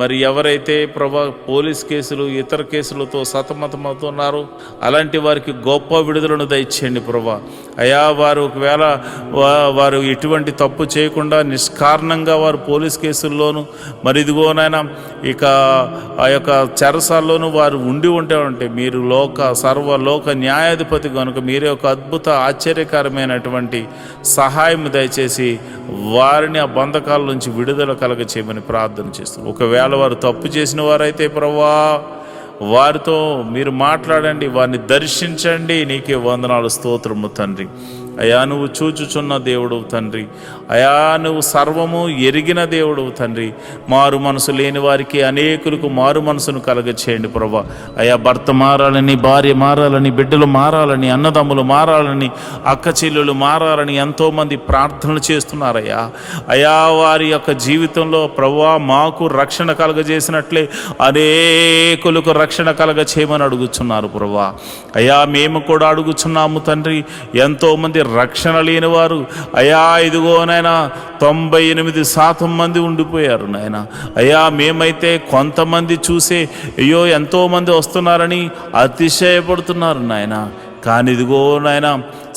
మరి ఎవరైతే ప్రభా పోలీస్ కేసులు, ఇతర కేసులతో సతమతమవుతున్నారో అలాంటి వారికి గొప్ప విడుదలను దయచేయండి ప్రభా. అయా వారు ఒకవేళ వారు ఎటువంటి తప్పు చేయకుండా నిష్కారణంగా వారు పోలీస్ కేసుల్లోనూ మరి ఇదిగోనైనా ఇక ఆ యొక్క చెరసాల్లోనూ వారు ఉంటే మీరు సర్వలోక న్యాయాధిపతి కనుక మీరే ఒక అద్భుత ఆశ్చర్యకరమైనటువంటి సహాయం దయచేసి వారిని ఆ బంధకాల నుంచి విడుదల కలగచేయమని ప్రార్థన చేస్తున్నాం. ఒకవేళ వారు తప్పు చేసిన వారైతే ప్రభువా వారితో మీరు మాట్లాడండి, వారిని దర్శించండి. నీకే వందనాలు స్తోత్రము తండ్రి. అయా నువ్వు చూచుచున్న దేవుడవు తండ్రి. అయా నువ్వు సర్వము ఎరిగిన దేవుడవు తండ్రి. మారు మనసు లేని వారికి అనేకులకు మారు మనసును కలగచేయండి ప్రభా. అయా భర్త మారాలని, భార్య మారాలని, బిడ్డలు మారాలని, అన్నదమ్ములు మారాలని, అక్క చెల్లెలు మారాలని ఎంతోమంది ప్రార్థనలు చేస్తున్నారయ్యా. అయా వారి యొక్క జీవితంలో ప్రభువా మాకు రక్షణ కలగజేసినట్లే అనేకులకు రక్షణ కలగచేయమని అడుగుచున్నారు ప్రభువా. అయా మేము కూడా అడుగుచున్నాము తండ్రి. ఎంతోమంది రక్షణ లేని వారు అయా ఇదిగోనైనా 98% మంది ఉండిపోయారు నాయన. అయా మేమైతే కొంతమంది చూసే అయ్యో ఎంతోమంది వస్తున్నారని అతిశయపడుతున్నారు నాయన. కానీ ఇదిగో నాయన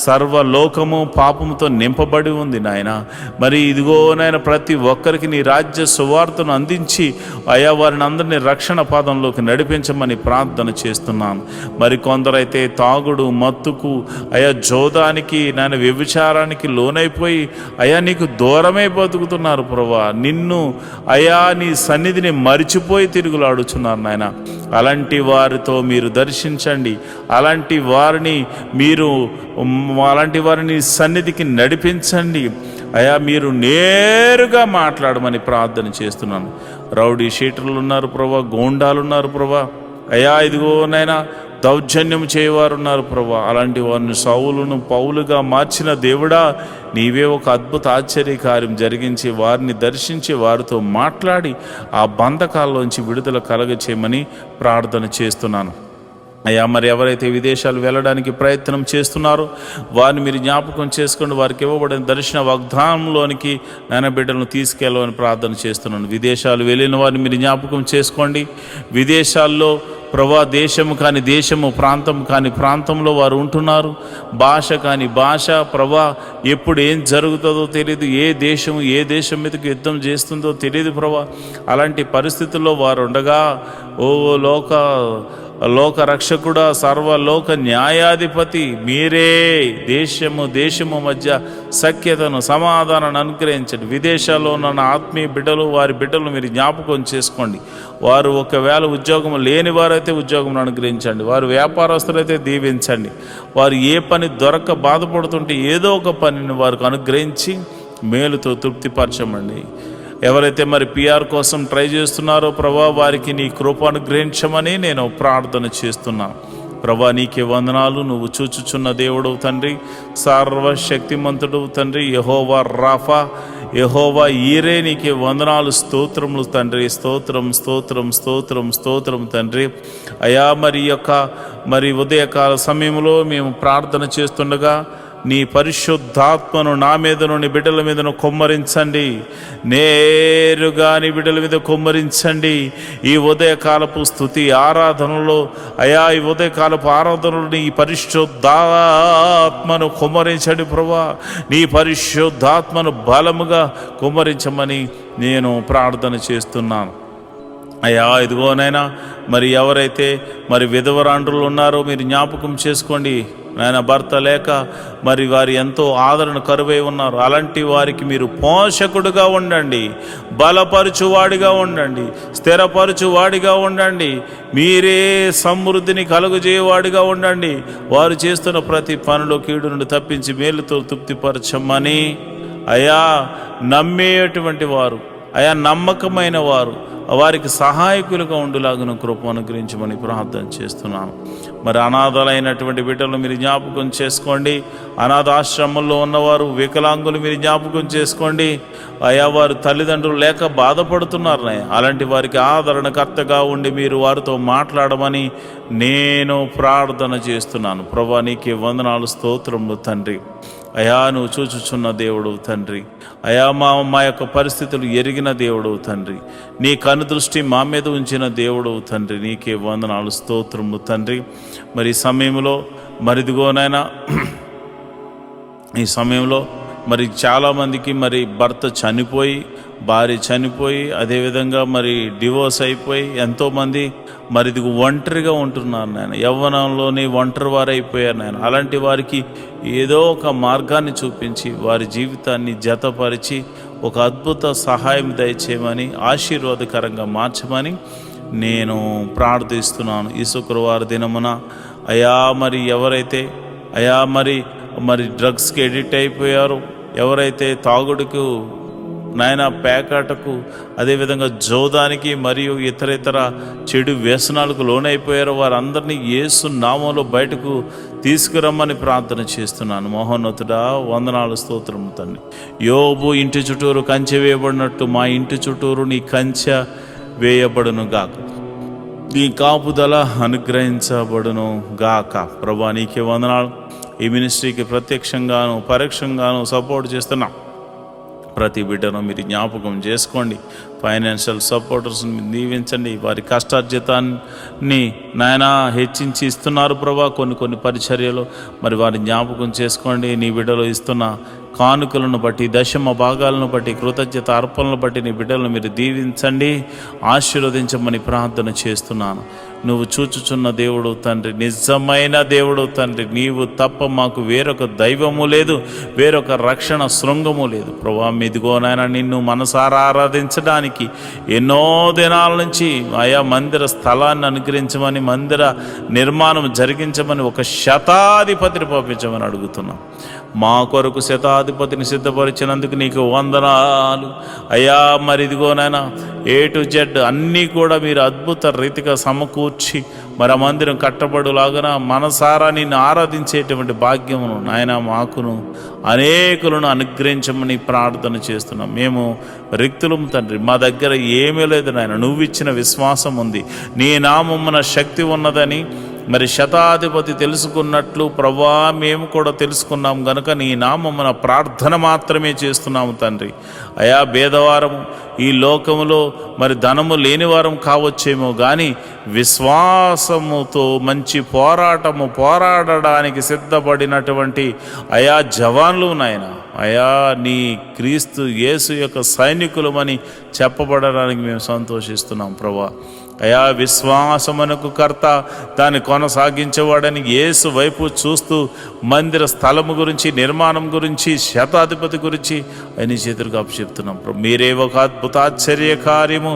సర్వలోకము పాపముతో నింపబడి ఉంది నాయన. మరి ఇదిగో నాయన, ప్రతి ఒక్కరికి నీ రాజ్య సువార్తను అందించి అయా వారిని అందరినీ రక్షణ పాదంలోకి నడిపించమని ప్రార్థన చేస్తున్నాను. మరి కొందరైతే తాగుడు, మత్తుకు, అయా జోదానికి, నాయన వ్యభిచారానికి లోనైపోయి అయా నీకు దూరమే బతుకుతున్నారు ప్రభా. నిన్ను అయా నీ సన్నిధిని మరిచిపోయి తిరుగులాడుచున్నారు నాయన. అలాంటి వారితో మీరు దర్శించండి. అలాంటి వారిని సన్నిధికి నడిపించండి అయా. మీరు నేరుగా మాట్లాడమని ప్రార్థన చేస్తున్నాను. రౌడీ షీటర్లు ఉన్నారు ప్రభా, గోండాలు ఉన్నారు ప్రభా అయా. ఇదిగో నైనా దౌర్జన్యం చేయవారు ఉన్నారు ప్రభా. అలాంటి వారిని సౌలును పౌలుగా మార్చిన దేవుడా, నీవే ఒక అద్భుత ఆశ్చర్య కార్యం జరిగించి వారిని దర్శించి వారితో మాట్లాడి ఆ బంధకాల్లోంచి విడుదల కలగచేయమని ప్రార్థన చేస్తున్నాను అయ్యా. మరి ఎవరైతే విదేశాలు వెళ్ళడానికి ప్రయత్నం చేస్తున్నారో వారిని మీరు జ్ఞాపకం చేసుకోండి. వారికి ఇవ్వబడిన దర్శన వాగ్దానంలోనికి నాయన బిడ్డలను తీసుకెళ్ళమని ప్రార్థన చేస్తున్నాను. విదేశాలు వెళ్ళిన వారిని మీరు జ్ఞాపకం చేసుకోండి. విదేశాల్లో ప్రభా దేశము కాని దేశము, ప్రాంతం కాని ప్రాంతంలో వారు ఉంటున్నారు. భాష కాని భాష ప్రభా, ఎప్పుడు ఏం జరుగుతుందో తెలియదు. ఏ దేశం మీదకి యుద్ధం చేస్తుందో తెలియదు ప్రభా. అలాంటి పరిస్థితుల్లో వారు ఉండగా ఓ లోక రక్షకుడా, సర్వలోక న్యాయాధిపతి మీరే దేశము మధ్య సఖ్యతను, సమాధానాన్ని అనుగ్రహించండి. విదేశాల్లో ఉన్న ఆత్మీయ బిడ్డలు, వారి బిడ్డలు మీరు జ్ఞాపకం చేసుకోండి. వారు ఒకవేళ ఉద్యోగం లేని వారైతే ఉద్యోగం అనుగ్రహించండి. వారు వ్యాపారస్తులైతే దీవించండి. వారు ఏ పని దొరక్క బాధపడుతుంటే ఏదో ఒక పనిని వారికి అనుగ్రహించి మేలుతో తృప్తిపరచమండి. ఎవరైతే మరి పిఆర్ కోసం ట్రై చేస్తున్నారో ప్రభా, వారికి నీ కృప అనుగ్రహించమని నేను ప్రార్థన చేస్తున్నాను ప్రభా. నీకే వందనాలు. నువ్వు చూచుచున్న దేవుడు తండ్రి, సర్వశక్తిమంతుడు తండ్రి, యెహోవా రాఫా, యెహోవా ఈరే, నీకే వందనాలు, స్తోత్రములు తండ్రి. స్తోత్రం తండ్రి అయా. మరి ఉదయకాల సమయంలో మేము ప్రార్థన చేస్తుండగా నీ పరిశుద్ధాత్మను నా మీదను, నీ బిడ్డల మీదను కుమ్మరించండి. నేరుగా నీ బిడ్డల మీద కుమ్మరించండి. ఈ ఉదయకాలపు స్తుతి ఆరాధనలో అయా, ఈ ఉదయకాలపు ఆరాధనలో నీ పరిశుద్ధాత్మను కుమ్మరించండి ప్రభా. నీ పరిశుద్ధాత్మను బలముగా కుమ్మరించమని నేను ప్రార్థన చేస్తున్నాను అయ్యా. ఇదిగోనైనా మరి ఎవరైతే మరి విధవరాండ్రులు ఉన్నారో మీరు జ్ఞాపకం చేసుకోండి నాయన. భర్త లేక మరి వారు ఎంతో ఆదరణ కరువై ఉన్నారు. అలాంటి వారికి మీరు పోషకుడుగా ఉండండి, బలపరచువాడిగా ఉండండి, స్థిరపరచువాడిగా ఉండండి. మీరే సమృద్ధిని కలుగజేయవాడిగా ఉండండి. వారు చేస్తున్న ప్రతి పనిలో కీడు నుండి తప్పించి మేలుతో తృప్తిపరచమని అయా. నమ్మేటువంటి వారు అయా, నమ్మకమైన వారు, వారికి సహాయకులుగా ఉండులాగున కృప అనుగ్రహించమని ప్రార్థన చేస్తున్నాను. మరి అనాథలైనటువంటి బిడ్డలు మీరు జ్ఞాపకం చేసుకోండి. అనాథాశ్రమంలో ఉన్నవారు, వికలాంగులు మీరు జ్ఞాపకం చేసుకోండి అయా. వారు తల్లిదండ్రులు లేక బాధపడుతున్నారు. అలాంటి వారికి ఆదరణకర్తగా ఉండి మీరు వారితో మాట్లాడమని నేను ప్రార్థన చేస్తున్నాను ప్రభా. నీకే వందనాలు, స్తోత్రములు తండ్రి అయా. నువ్వు చూచుచున్న దేవుడు తండ్రి అయా. మా యొక్క పరిస్థితులు ఎరిగిన దేవుడు తండ్రి. నీ కనుదృష్టి మా మీద ఉంచిన దేవుడు తండ్రి. నీకే వందనాలు, స్తోత్రములు తండ్రి. మరి ఈ సమయంలో మరిదిగోనైనా ఈ సమయంలో మరి చాలామందికి మరి భర్త చనిపోయి, భార్య చనిపోయి, అదేవిధంగా మరి డివోర్స్ అయిపోయి ఎంతోమంది మరి ఇది ఒంటరిగా ఉంటున్నారు నాయన. యవ్వనంలోనే ఒంటరి వారు అయిపోయారు నాయన. అలాంటి వారికి ఏదో ఒక మార్గాన్ని చూపించి వారి జీవితాన్ని జతపరిచి ఒక అద్భుత సహాయం దయచేయమని, ఆశీర్వాదకరంగా మార్చమని నేను ప్రార్థిస్తున్నాను. ఈ శుక్రవారం దినమున అయా మరి ఎవరైతే అయా మరి డ్రగ్స్కి ఎడిక్ట్ అయిపోయారో, ఎవరైతే తాగుడుకు నాయన, పేకాటకు, అదేవిధంగా జోదానికి మరియు ఇతర చెడు వ్యసనాలకు లోనైపోయారో వారందరినీ యేసు నామంలో బయటకు తీసుకురమ్మని ప్రార్థన చేస్తున్నాను. మహోన్నతుడా వందనాలు, స్తోత్రము తండ్రి. యోబు ఇంటి చుట్టూరు కంచె వేయబడినట్టు మా ఇంటి చుట్టూరు నీ కంచె వేయబడును గాక, నీ కాపుదల అనుగ్రహించబడును గాక. ప్రభా నీకే వందనాలు. ఈ మినిస్ట్రీకి ప్రత్యక్షంగాను పరోక్షంగాను సపోర్ట్ చేస్తున్నా ప్రతి బిడ్డను మీరు జ్ఞాపకం చేసుకోండి. ఫైనాన్షియల్ సపోర్టర్స్ని మీరు దీవించండి. వారి కష్టార్జితాన్ని నాయన హెచ్చించి ఇస్తున్నారు ప్రభా కొన్ని పరిచర్యలు, మరి వారి జ్ఞాపకం చేసుకోండి. నీ బిడ్డలు ఇస్తున్న కానుకలను బట్టి, దశమ భాగాలను బట్టి, కృతజ్ఞత అర్పణలను బట్టి నీ బిడ్డలను మీరు దీవించండి, ఆశీర్వదించమని ప్రార్థన చేస్తున్నాను. నువ్వు చూచుచున్న దేవుడు తండ్రి, నిజమైన దేవుడు తండ్రి. నీవు తప్ప మాకు వేరొక దైవము లేదు, వేరొక రక్షణ శృంగము లేదు ప్రభా. ఇదిగోనైనా నిన్ను మనసారా ఆరాధించడానికి ఎన్నో దినాల నుంచి ఆయా మందిర స్థలాన్ని అనుగ్రహించమని, మందిర నిర్మాణం జరిగించమని ఒక శతాధిపతిని పంపించమని అడుగుతున్నాం. మా కొరకు శతాధిపతిని సిద్ధపరిచినందుకు నీకు వందనాలు అయ్యా. మరి ఇదిగోనైనా A to Z అన్నీ కూడా మీరు అద్భుత రీతిగా సమకూర్చి మరి ఆ మందిరం కట్టబడులాగా మనసారా నిన్ను ఆరాధించేటువంటి భాగ్యమును నాయన మాకును అనేకులను అనుగ్రహించమని ప్రార్థన చేస్తున్నాం. మేము రిక్తులం తండ్రి, మా దగ్గర ఏమీ లేదు నాయన. నువ్వు ఇచ్చిన విశ్వాసం ఉంది, నీ నామమున శక్తి ఉన్నదని మరి శతాధిపతి తెలుసుకున్నట్లు ప్రభా మేము కూడా తెలుసుకున్నాం గనుక నీ నామమున ప్రార్థన మాత్రమే చేస్తున్నాము తండ్రి. అయా భేదవారము ఈ లోకములో మరి ధనము లేనివారం కావచ్చేమో కానీ విశ్వాసముతో మంచి పోరాడడానికి సిద్ధపడినటువంటి అయా జవాన్లు నాయన, అయా నీ క్రీస్తు యేసు యొక్క సైనికులమని చెప్పబడడానికి మేము సంతోషిస్తున్నాం ప్రభా. అయా విశ్వాసమునకు కర్త, దాన్ని కొనసాగించేవాడని యేసు వైపు చూస్తూ మందిర స్థలము గురించి, నిర్మాణం గురించి, శతాధిపతి గురించి అని చేతులకు అప్పచెప్తున్నాం. మీరే ఒక అద్భుత ఆశ్చర్య కార్యము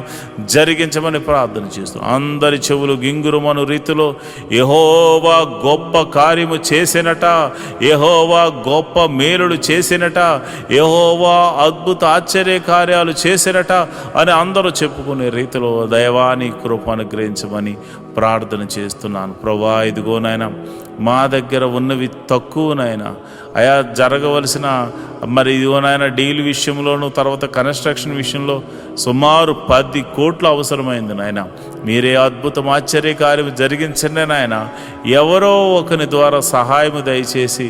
జరిగించమని ప్రార్థన చేస్తున్నాం. అందరి చెవులు గింగురుమను రీతిలో యెహోవా గొప్ప కార్యము చేసినట, యెహోవా గొప్ప మేలులు చేసినట, యెహోవా అద్భుత ఆశ్చర్య కార్యాలు చేసినట అని అందరూ చెప్పుకునే రీతిలో దైవాన్ని కృప అనుగ్రహించమని ప్రార్థన చేస్తున్నాను ప్రభా. ఇదిగోనైనా మా దగ్గర ఉన్నవి తక్కువనైనా అయా జరగవలసిన మరి ఇదిగోనైనా డీల్ విషయంలోనూ తర్వాత కన్స్ట్రక్షన్ విషయంలో సుమారు 10 కోట్లు అవసరమైంది నాయన. మీరే అద్భుతం ఆశ్చర్య కార్యం జరిగించండి నాయన. ఎవరో ఒకని ద్వారా సహాయము దయచేసి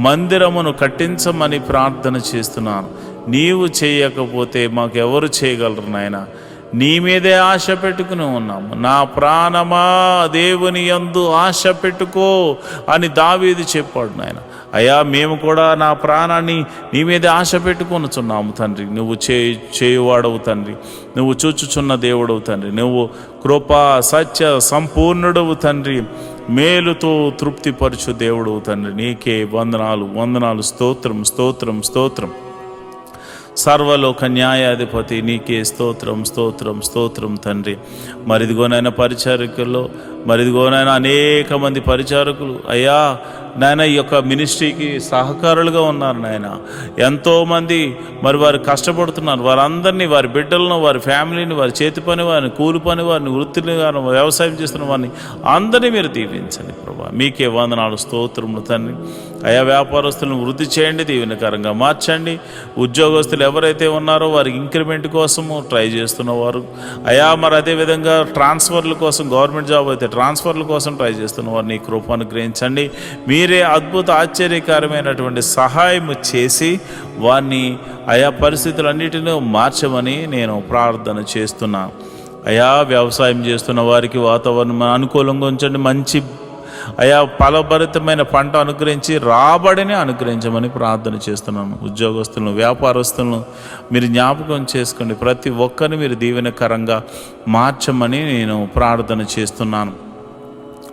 మందిరమును కట్టించమని ప్రార్థన చేస్తున్నాను. నీవు చేయకపోతే మాకెవరు చేయగలరు నాయన. నీ మీదే ఆశ పెట్టుకుని ఉన్నాము. నా ప్రాణమా దేవుని యందు ఆశ పెట్టుకో అని దావీదు చెప్పాడు నాయన. అయ్యా మేము కూడా నా ప్రాణాన్ని నీ మీదే ఆశ పెట్టుకొనుచున్నాము తండ్రి. నువ్వు చేయువాడవు తండ్రి, నువ్వు చూచుచున్న దేవుడవు తండ్రి, నువ్వు కృపా సత్య సంపూర్ణుడవు తండ్రి, మేలుతో తృప్తిపరచు దేవుడవు తండ్రి. నీకే వందనాలు స్తోత్రం. సర్వలోక న్యాయాధిపతి నీకే స్తోత్రం తండ్రి. మరిదిగోనైనా పరిచారకుల్లో మరిదిగోనైనా అనేక మంది పరిచారకులు అయ్యా నాయన ఈ యొక్క మినిస్ట్రీకి సహకారులుగా ఉన్నారు నాయన. ఎంతోమంది మరి వారు కష్టపడుతున్నారు. వారందరినీ, వారి బిడ్డలను, వారి ఫ్యామిలీని, వారి చేతి పని వారిని, కూలి పని వారిని, వృత్తిని వారిని, వ్యవసాయం చేస్తున్న వారిని అందరినీ మీరు దీవించండి ప్రభా. మీకే వందనాలు స్తోత్రములు తండ్రి. అయా వ్యాపారస్తులను వృద్ధి చేయండి, దీవెనకరంగా మార్చండి. ఉద్యోగస్తులు ఎవరైతే ఉన్నారో వారికి ఇంక్రిమెంట్ కోసము ట్రై చేస్తున్నవారు అయా, మరి అదేవిధంగా ట్రాన్స్ఫర్ల కోసం, గవర్నమెంట్ జాబ్ అయితే ట్రాన్స్ఫర్ల కోసం ట్రై చేస్తున్నవారు నీ కృపను గ్రహించండి. మీరే అద్భుత ఆశ్చర్యకరమైనటువంటి సహాయం చేసి వారిని ఆయా పరిస్థితులన్నిటినీ మార్చమని నేను ప్రార్థన చేస్తున్నాను. అయా వ్యవసాయం చేస్తున్న వారికి వాతావరణం అనుకూలంగా ఉంచండి. మంచి అయా ఫలభరితమైన పంట అనుగ్రహించి రాబడిని అనుగ్రహించమని ప్రార్థన చేస్తున్నాను. ఉద్యోగస్తులను, వ్యాపారస్తులను మీరు జ్ఞాపకం చేసుకోండి. ప్రతి ఒక్కరిని మీరు దీవెనకరంగా మార్చమని నేను ప్రార్థన చేస్తున్నాను.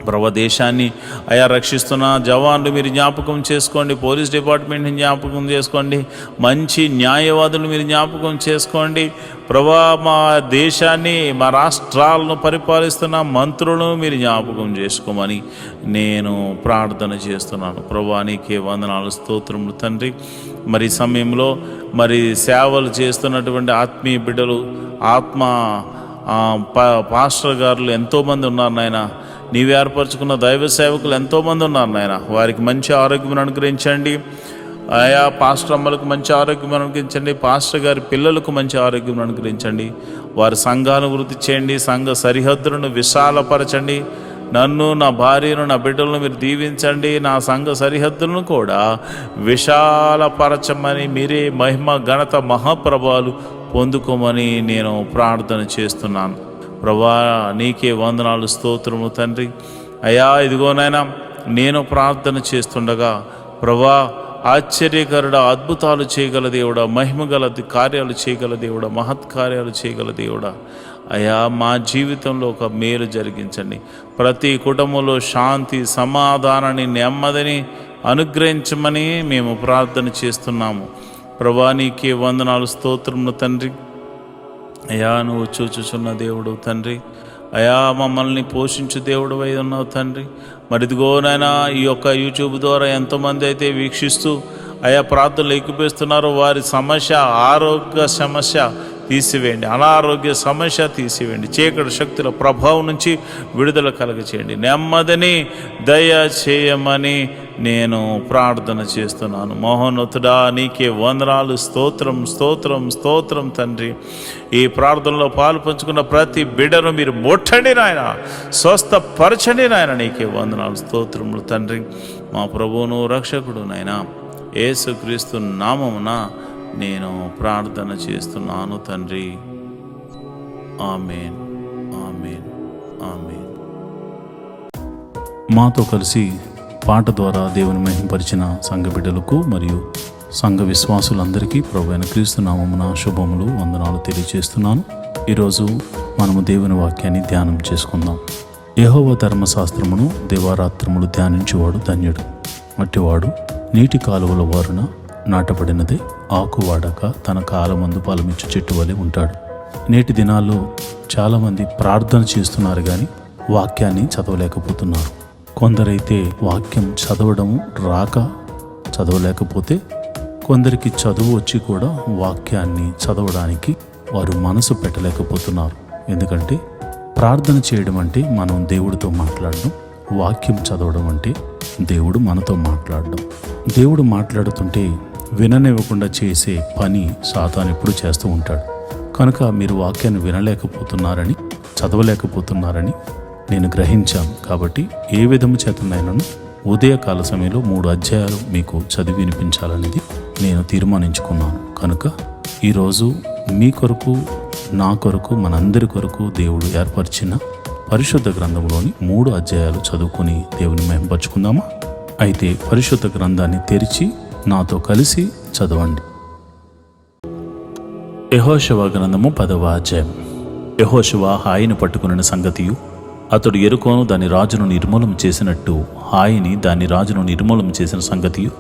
ప్రభు దేశాన్ని అయా రక్షిస్తున్న జవాన్లు మీరు జ్ఞాపకం చేసుకోండి. పోలీస్ డిపార్ట్మెంట్ని జ్ఞాపకం చేసుకోండి. మంచి న్యాయవాదులు మీరు జ్ఞాపకం చేసుకోండి. ప్రభా మా దేశాన్ని, మా రాష్ట్రాలను పరిపాలిస్తున్న మంత్రులను మీరు జ్ఞాపకం చేసుకోమని నేను ప్రార్థన చేస్తున్నాను. ప్రభా నీకే వందనాలు స్తోత్రములు తండ్రి. మరి సమయంలో మరి సేవలు చేస్తున్నటువంటి ఆత్మీయ బిడ్డలు, పాస్టర్ గారులు ఎంతోమంది ఉన్నారు నాయన. నీవు ఏర్పరచుకున్న దైవ సేవకులు ఎంతోమంది ఉన్నారు నాయన. వారికి మంచి ఆరోగ్యం అనుగ్రహించండి. ఆయా పాస్టర్ అమ్మలకు మంచి ఆరోగ్యం అనుగ్రహించండి. పాస్టర్ గారి పిల్లలకు మంచి ఆరోగ్యం అనుగ్రహించండి. వారి సంఘాలను వృద్ధి చేయండి. సంఘ సరిహద్దులను విశాలపరచండి. నన్ను, నా భార్యను, నా బిడ్డలను మీరు దీవించండి. నా సంఘ సరిహద్దులను కూడా విశాలపరచమని, మీరే మహిమ, ఘనత, మహాప్రభావాలు పొందుకోమని నేను ప్రార్థన చేస్తున్నాను. ప్రభా, నీకే వందనాలు, స్తోత్రము తండ్రి. అయ్యా, ఇదిగోనైనా నేను ప్రార్థన చేస్తుండగా ప్రభా, ఆశ్చర్యకరుడ, అద్భుతాలు చేయగల దేవుడా, మహిమగల కార్యాలు చేయగల దేవుడా, మహత్కార్యాలు చేయగల దేవుడా, అయ్యా మా జీవితంలో ఒక మేలు జరిగించండి. ప్రతి కుటుంబంలో శాంతి, సమాధానాన్ని, నెమ్మదిని అనుగ్రహించమని మేము ప్రార్థన చేస్తున్నాము. ప్రభా, నీకే వందనాలు, స్తోత్రములు తండ్రి. అయ్యా, నువ్వు చూచుచున్న దేవుడు తండ్రి. అయా, మమ్మల్ని పోషించు దేవుడు అయి ఉన్నావు తండ్రి. మరి ఇదిగోనైనా ఈ యొక్క యూట్యూబ్ ద్వారా ఎంతోమంది అయితే వీక్షిస్తూ అయా ప్రార్థనలు ఎక్కిపిస్తున్నారో వారి సమస్య, ఆరోగ్య సమస్య తీసివేయండి, అనారోగ్య సమస్య తీసివేయండి, చీకటి శక్తుల ప్రభావం నుంచి విడుదల కలగచేయండి, నెమ్మదిని దయ చేయమని నేను ప్రార్థన చేస్తున్నాను. మహోన్నతుడా, నీకే వందనాలు, స్తోత్రం స్తోత్రం స్తోత్రం తండ్రి. ఈ ప్రార్థనలో పాలు పంచుకున్న ప్రతి బిడ్డను మీరు ముట్టండి నాయన, స్వస్థపరచండి నాయన. నీకే వందనాలు, స్తోత్రములు తండ్రి. మా ప్రభువును రక్షకుడు నాయన యేసుక్రీస్తు నామమున నేను ప్రార్థన చేస్తున్నాను తండ్రి. ఆమేన్, ఆమేన్, ఆమేన్. మాతో కలిసి పాట ద్వారా దేవుని మహింపరిచిన సంఘ బిడ్డలకు మరియు సంఘ విశ్వాసులందరికీ ప్రభువైన క్రీస్తు నామమున శుభములు, వందనాలు తెలియజేస్తున్నాను. ఈరోజు మనము దేవుని వాక్యాన్ని ధ్యానం చేసుకుందాం. యెహోవా ధర్మశాస్త్రమును దివారాత్రములు ధ్యానించేవాడు ధన్యుడు. అట్టివాడు నీటి కాలువల వారున నాటబడినదే, ఆకు వాడక తన కాలమందు ఫలమిచ్చు చెట్టు వలె ఉంటాడు. నేటి దినాల్లో చాలామంది ప్రార్థన చేస్తున్నారు కానీ వాక్యాన్ని చదవలేకపోతున్నారు. కొందరైతే వాక్యం చదవడం రాక చదవలేకపోతే, కొందరికి చదువు వచ్చి కూడా వాక్యాన్ని చదవడానికి వారు మనసు పెట్టలేకపోతున్నారు. ఎందుకంటే ప్రార్థన చేయడం అంటే మనం దేవుడితో మాట్లాడడం, వాక్యం చదవడం అంటే దేవుడు మనతో మాట్లాడడం. దేవుడు మాట్లాడుతుంటే విననివ్వకుండా చేసే పని సాతాను ఎప్పుడు చేస్తూ ఉంటాడు. కనుక మీరు వాక్యాన్ని వినలేకపోతున్నారని, చదవలేకపోతున్నారని నేను గ్రహించాను. కాబట్టి ఏ విధము చేతనైనాను ఉదయకాల సమయంలో 3 అధ్యాయాలు మీకు చదివి వినిపించాలనేది నేను తీర్మానించుకున్నాను. కనుక ఈరోజు మీ కొరకు, నా కొరకు, మనందరి కొరకు దేవుడు ఏర్పరిచిన పరిశుద్ధ గ్రంథంలోని 3 అధ్యాయాలు చదువుకొని దేవుని మహింపరచుకుందామా? అయితే పరిశుద్ధ గ్రంథాన్ని తెరిచి నాతో కలిసి చదవండి. యెహోషువ గ్రంథము 10వ అధ్యాయం. యెహోషువ హాయిని పట్టుకున్న సంగతియు, అతడు యెరికోను దాని రాజును నిర్మూలం చేసినట్టు హాయిని దాని రాజును నిర్మూలం చేసిన సంగతియు,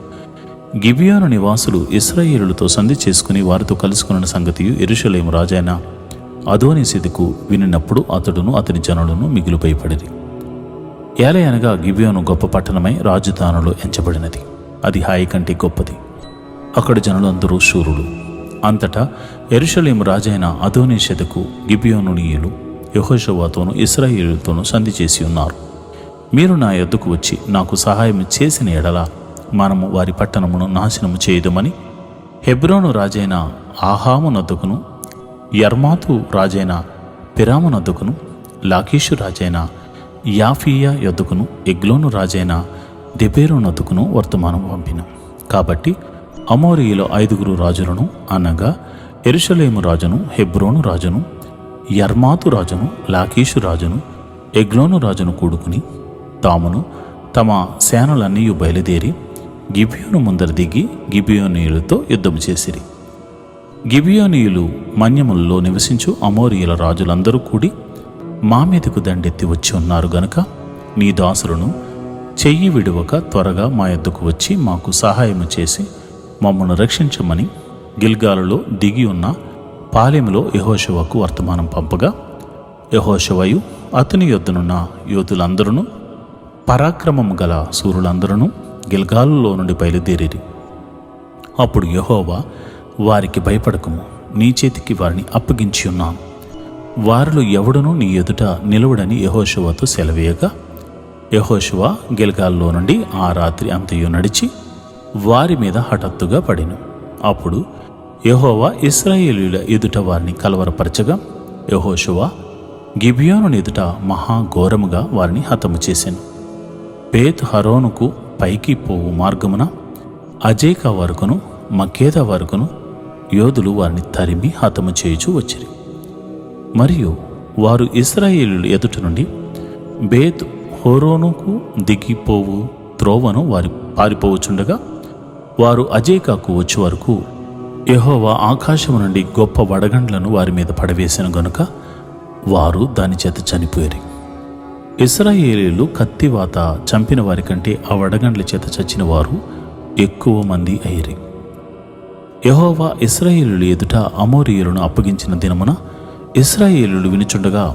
గిబియోను నివాసులు ఇశ్రాయేలులతో సంధి చేసుకుని వారితో కలుసుకున్న సంగతియు యెరూషలేము రాజైన అదోనీసెదెకు వినినప్పుడు అతడును అతని జనులను మిగులు భయపడిరి. ఏలయనగా గిబియోను గొప్ప పట్టణమై రాజధానులో ఎంచబడినది. అది హాయి కంటే గొప్పది. అక్కడ జనులందరూ శూరులు. అంతటా యెరూషలేము రాజైన అదోనీసెదెకు గిబియోనీయులు యెహోషువతోనూ ఇశ్రాయేలుతోనూ సంధి చేసి ఉన్నారు. మీరు నా యొద్దకు వచ్చి నాకు సహాయం చేసిన ఎడల మనము వారి పట్టణమును నాశనము చేయదుమని హెబ్రోను రాజైన ఆహాము నొద్దకును, యర్మాతు రాజైన పిరాము నొద్దకును, లాకీషు రాజైన యాఫీయా యొద్దకును, ఎగ్లోను రాజైన దెబేరు నొద్దకును వర్తమానం పంపిన. కాబట్టి అమోరీయుల 5 రాజులను, అనగా యెరూషలేము రాజును, హెబ్రోను రాజును, యర్మాతు రాజును, లాకీషు రాజును, ఎగ్లోను రాజును కూడుకుని తామును తమ సేనలన్నీ బయలుదేరి గిబియోను ముందర దిగి గిబియోనీయులతో యుద్ధం చేసిరి. గిబియోనీయులు మన్యములలో నివసించు అమోరీయుల రాజులందరూ కూడి మా మీదకు దండెత్తి వచ్చి ఉన్నారు గనుక నీ దాసులను చెయ్యి విడువక త్వరగా మా యొద్దకు వచ్చి మాకు సహాయము చేసి మమ్మను రక్షించమని గిల్గాలులో దిగి ఉన్న పాలెములో యెహోషువకు వర్తమానం పంపగా, యెహోషువయు అతని యొద్దనున్న యోధులందరూ పరాక్రమము గల శూరులందరూ గిల్గాలులో నుండి బయలుదేరిరి. అప్పుడు యెహోవా, వారికి భయపడకము, నీ చేతికి వారిని అప్పగించి ఉన్నాను, వారిలో ఎవడునూ నీ ఎదుట నిలవడని యెహోషువతో సెలవేయగా, యెహోషువ గిల్గాల్లో నుండి ఆ రాత్రి అంతయు నడిచి వారి మీద హఠాత్తుగా పడెను. అప్పుడు యెహోవా ఇశ్రాయేలీయుల ఎదుట వారిని కలవరపరచగా, యెహోషువ గిబియోను ఎదుట మహాఘోరముగా వారిని హతము చేశాను. బేత్ హరోనుకు పైకి పోవు మార్గమున అజేకా వరకును మక్కేదా వరకును యోధులు వారిని తరిమి హతము చేయుచూ వచ్చిరి. మరియు వారు ఇశ్రాయేలీయుల ఎదుట నుండి బేత్ హోరోనుకు దిగిపోవు త్రోవను వారి పారిపోవచుండగా వారు అజేకాకు వచ్చే వరకు యెహోవా ఆకాశము నుండి గొప్ప వడగండ్లను వారి మీద పడవేసిన గనుక వారు దాని చేత చనిపోయారు. ఇశ్రాయేలీయులు కత్తివాత చంపిన వారి కంటే ఆ వడగండ్ల చేత చచ్చిన వారు ఎక్కువ మంది అయ్యిరి. యెహోవా ఇశ్రాయేలీయుల ఎదుట అమోరీయులను అప్పగించిన దినమున ఇశ్రాయేలీయులు వినుచుండగా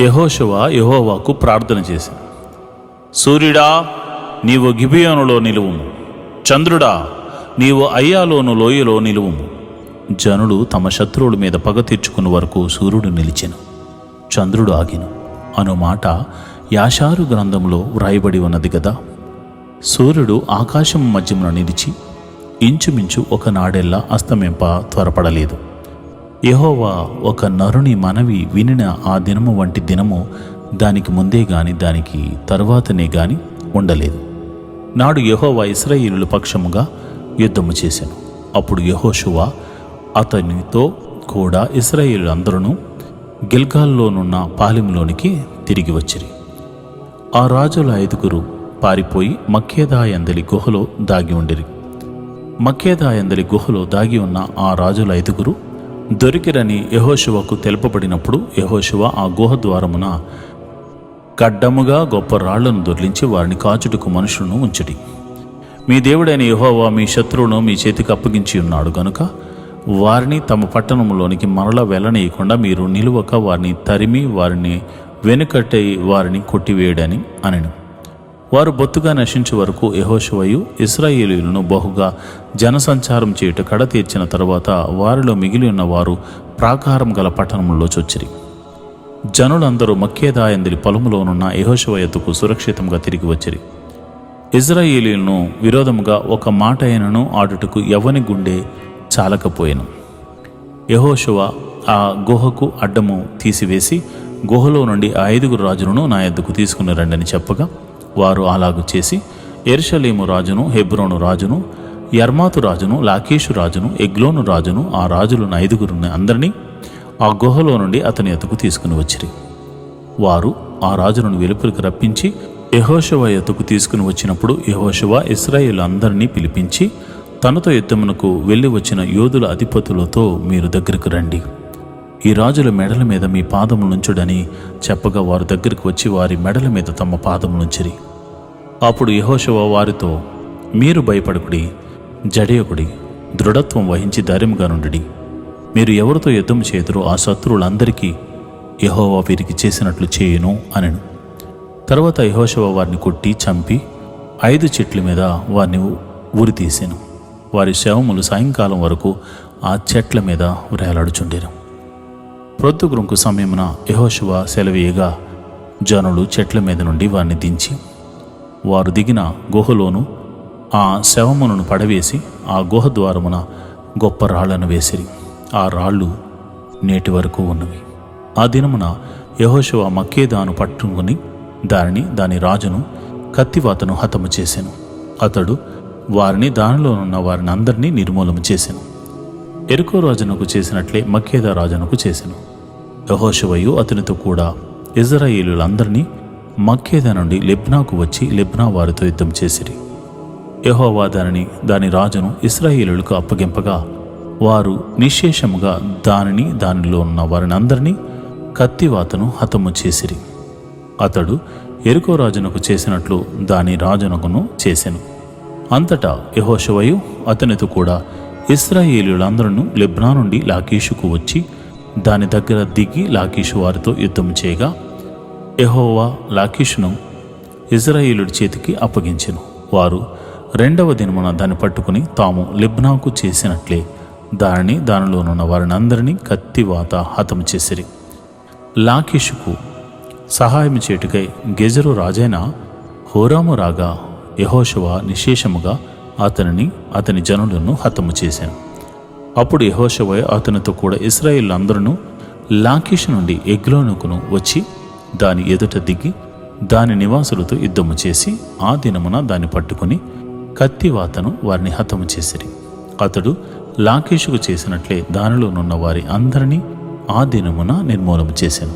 యెహోషువ యెహోవాకు ప్రార్థన చేశాను. సూర్యుడా, నీవు గిబియోనులో నిలువుము. చంద్రుడా, నీవు అయ్యాలోను లోయలో నిలువుము. జనులు తమ శత్రువుల మీద పగ తీర్చుకున్న వరకు సూర్యుడు నిలిచెను, చంద్రుడు ఆగిను అను మాట యాషారు గ్రంథంలో వ్రాయబడి ఉన్నది కదా. సూర్యుడు ఆకాశం మధ్యమున నిలిచి ఇంచుమించు ఒక నాడెల్లా అస్తమింప త్వరపడలేదు. యెహోవా ఒక నరుని మనవి వినిన ఆ దినము వంటి దినము దానికి ముందే గాని దానికి తరువాతనే గాని ఉండలేదు. నాడు యెహోవా ఇశ్రాయేలీయుల పక్షముగా యుద్ధము చేశాను. అప్పుడు యెహోషువ అతనితో కూడా ఇశ్రాయేలీయులందరూ గిల్గాల్లోనున్న పాలెంలోనికి తిరిగి వచ్చిరి. ఆ రాజుల 5 పారిపోయి మక్కేదా యందలి గుహలో దాగి ఉండిరి. మక్కేదా యందలి గుహలో దాగి ఉన్న ఆ రాజుల 5 దొరికిరని యెహోషువకు తెలుపబడినప్పుడు యెహోషువ ఆ గుహ ద్వారమున గడ్డముగా గొప్ప రాళ్లను దొర్లించి వారిని కాచుటకు మనుషులను ఉంచుడి. మీ దేవుడైన యెహోవా మీ శత్రువును మీ చేతికి అప్పగించి ఉన్నాడు గనుక వారిని తమ పట్టణంలోనికి మరల వెళ్ళనీయకుండా మీరు నిలువక వారిని తరిమి వారిని వెనుకట్టి వారిని కొట్టివేయడని అనెను. వారు బొత్తుగా నశించే వరకు యెహోషువయు ఇశ్రాయేలీయులను బహుగా జనసంచారం చేయుట కడ తీర్చిన తరువాత వారిలో మిగిలి ఉన్న వారు ప్రాకారం గల పట్టణంలో చొచ్చిరి. జనులందరూ మక్కేదా యందలి పొలములోనున్న యెహోషువ యొద్దకు సురక్షితంగా తిరిగి వచ్చిరి. ఇశ్రాయేలీయులను విరోధముగా ఒక మాట అయినను ఆడుటకు ఎవని గుండె చాలకపోయెను. యెహోషువ ఆ గుహకు అడ్డము తీసివేసి గుహలో నుండి ఆ 5 రాజులను నా యొద్దకు తీసుకుని రండని చెప్పగా వారు అలాగు చేసి యెరూషలేము రాజును, హెబ్రోను రాజును, యర్మాతు రాజును, లాకీషు రాజును, ఎగ్లోను రాజును, ఆ రాజులను 5 అందరినీ ఆ గుహలో నుండి అతని యొద్దకు తీసుకుని వచ్చిరి. వారు ఆ రాజులను వెలుపలికి రప్పించి యెహోషువ యొద్దకు తీసుకుని వచ్చినప్పుడు యెహోషువ ఇశ్రాయేలు పిలిపించి తనతో యుద్ధమునకు వెళ్ళి వచ్చిన యోధుల అధిపతులతో మీరు దగ్గరకు రండి, ఈ రాజుల మెడల మీద మీ పాదములుంచుడని చెప్పగా వారు దగ్గరికి వచ్చి వారి మెడల మీద తమ పాదములుంచిరి. అప్పుడు యెహోషువ వారితో, మీరు భయపడకుడి, జడియకుడి, దృఢత్వం వహించి ధైర్యంగా నుండి. మీరు ఎవరితో యుద్ధం చేతురో ఆ శత్రువులందరికీ యెహోవా వీరికి చేసినట్లు చేయును అనెను. తర్వాత యెహోషువ వారిని కొట్టి చంపి 5 చెట్ల మీద వారిని ఉరితీసెను. వారి శవములు సాయంకాలం వరకు ఆ చెట్ల మీద వేలాడుచుండెను. ప్రొద్దుగుంకు సమయమున యెహోషువ సెలవీయగా జనులు చెట్ల మీద నుండి వారిని దించి వారు దిగిన గుహలోను ఆ శవములను పడవేసి ఆ గుహ ద్వారమున గొప్ప రాళ్లను వేసిరి. ఆ రాళ్ళు నేటి వరకు ఉన్నవి. ఆ దినమున యెహోషువ మక్కేదాను పట్టుకుని దాని రాజును కత్తివాతను హతము చేసెను. అతడు వారిని దానిలోనున్న వారిని అందరినీ నిర్మూలన చేసెను. యెరికో రాజునకు చేసినట్లే మక్కేదా రాజునకు చేసెను. యెహోషువయు అతనితో కూడా ఇశ్రాయేలీయులందరినీ మక్కేదా నుండి లిబ్నాకు వచ్చి లిబ్నా వారితో యుద్ధం చేసిరి. యెహోవా దాని రాజును ఇశ్రాయేలీయులకు అప్పగింపగా వారు నిశ్శేషముగా దానిలో ఉన్న వారిని అందరినీ కత్తివాతను హతము చేసిరి. అతడు యెరికో రాజునకు చేసినట్లు దాని రాజునకును చేసెను. అంతటా యెహోషువయు అతనితో కూడా ఇశ్రాయేలీయులందరూ లిబ్నా నుండి లాకీషుకు వచ్చి దాని దగ్గర దిగి లాకీషు వారితో యుద్ధం చేయగా యెహోవా లాకీషును ఇశ్రాయేలీయుడి చేతికి అప్పగించెను. వారు 2వ దినమున దాన్ని పట్టుకుని తాము లిబ్నాకు చేసినట్లే దానిలోనున్న వారిని అందరినీ కత్తివాత హతము చేసిరి. లాకీషుకు సహాయం చేటుకై గెజరు రాజైన హోరాము రాగా యెహోషువ నిశ్శేషముగా అతని జనులను హతము చేశాను. అప్పుడు యెహోషువ అతనితో కూడా ఇశ్రాయేలీయులందరూ లాకీషు నుండి ఎగ్లోనుకును వచ్చి దాని ఎదుట దిగి దాని నివాసులతో యుద్ధము చేసి ఆ దినమున దాన్ని పట్టుకుని కత్తివాతను వారిని హతము చేసిరి. అతడు లాకీషుకు చేసినట్లే దానిలోనున్న వారి అందరినీ ఆ దినమున నిర్మూలము చేసెను.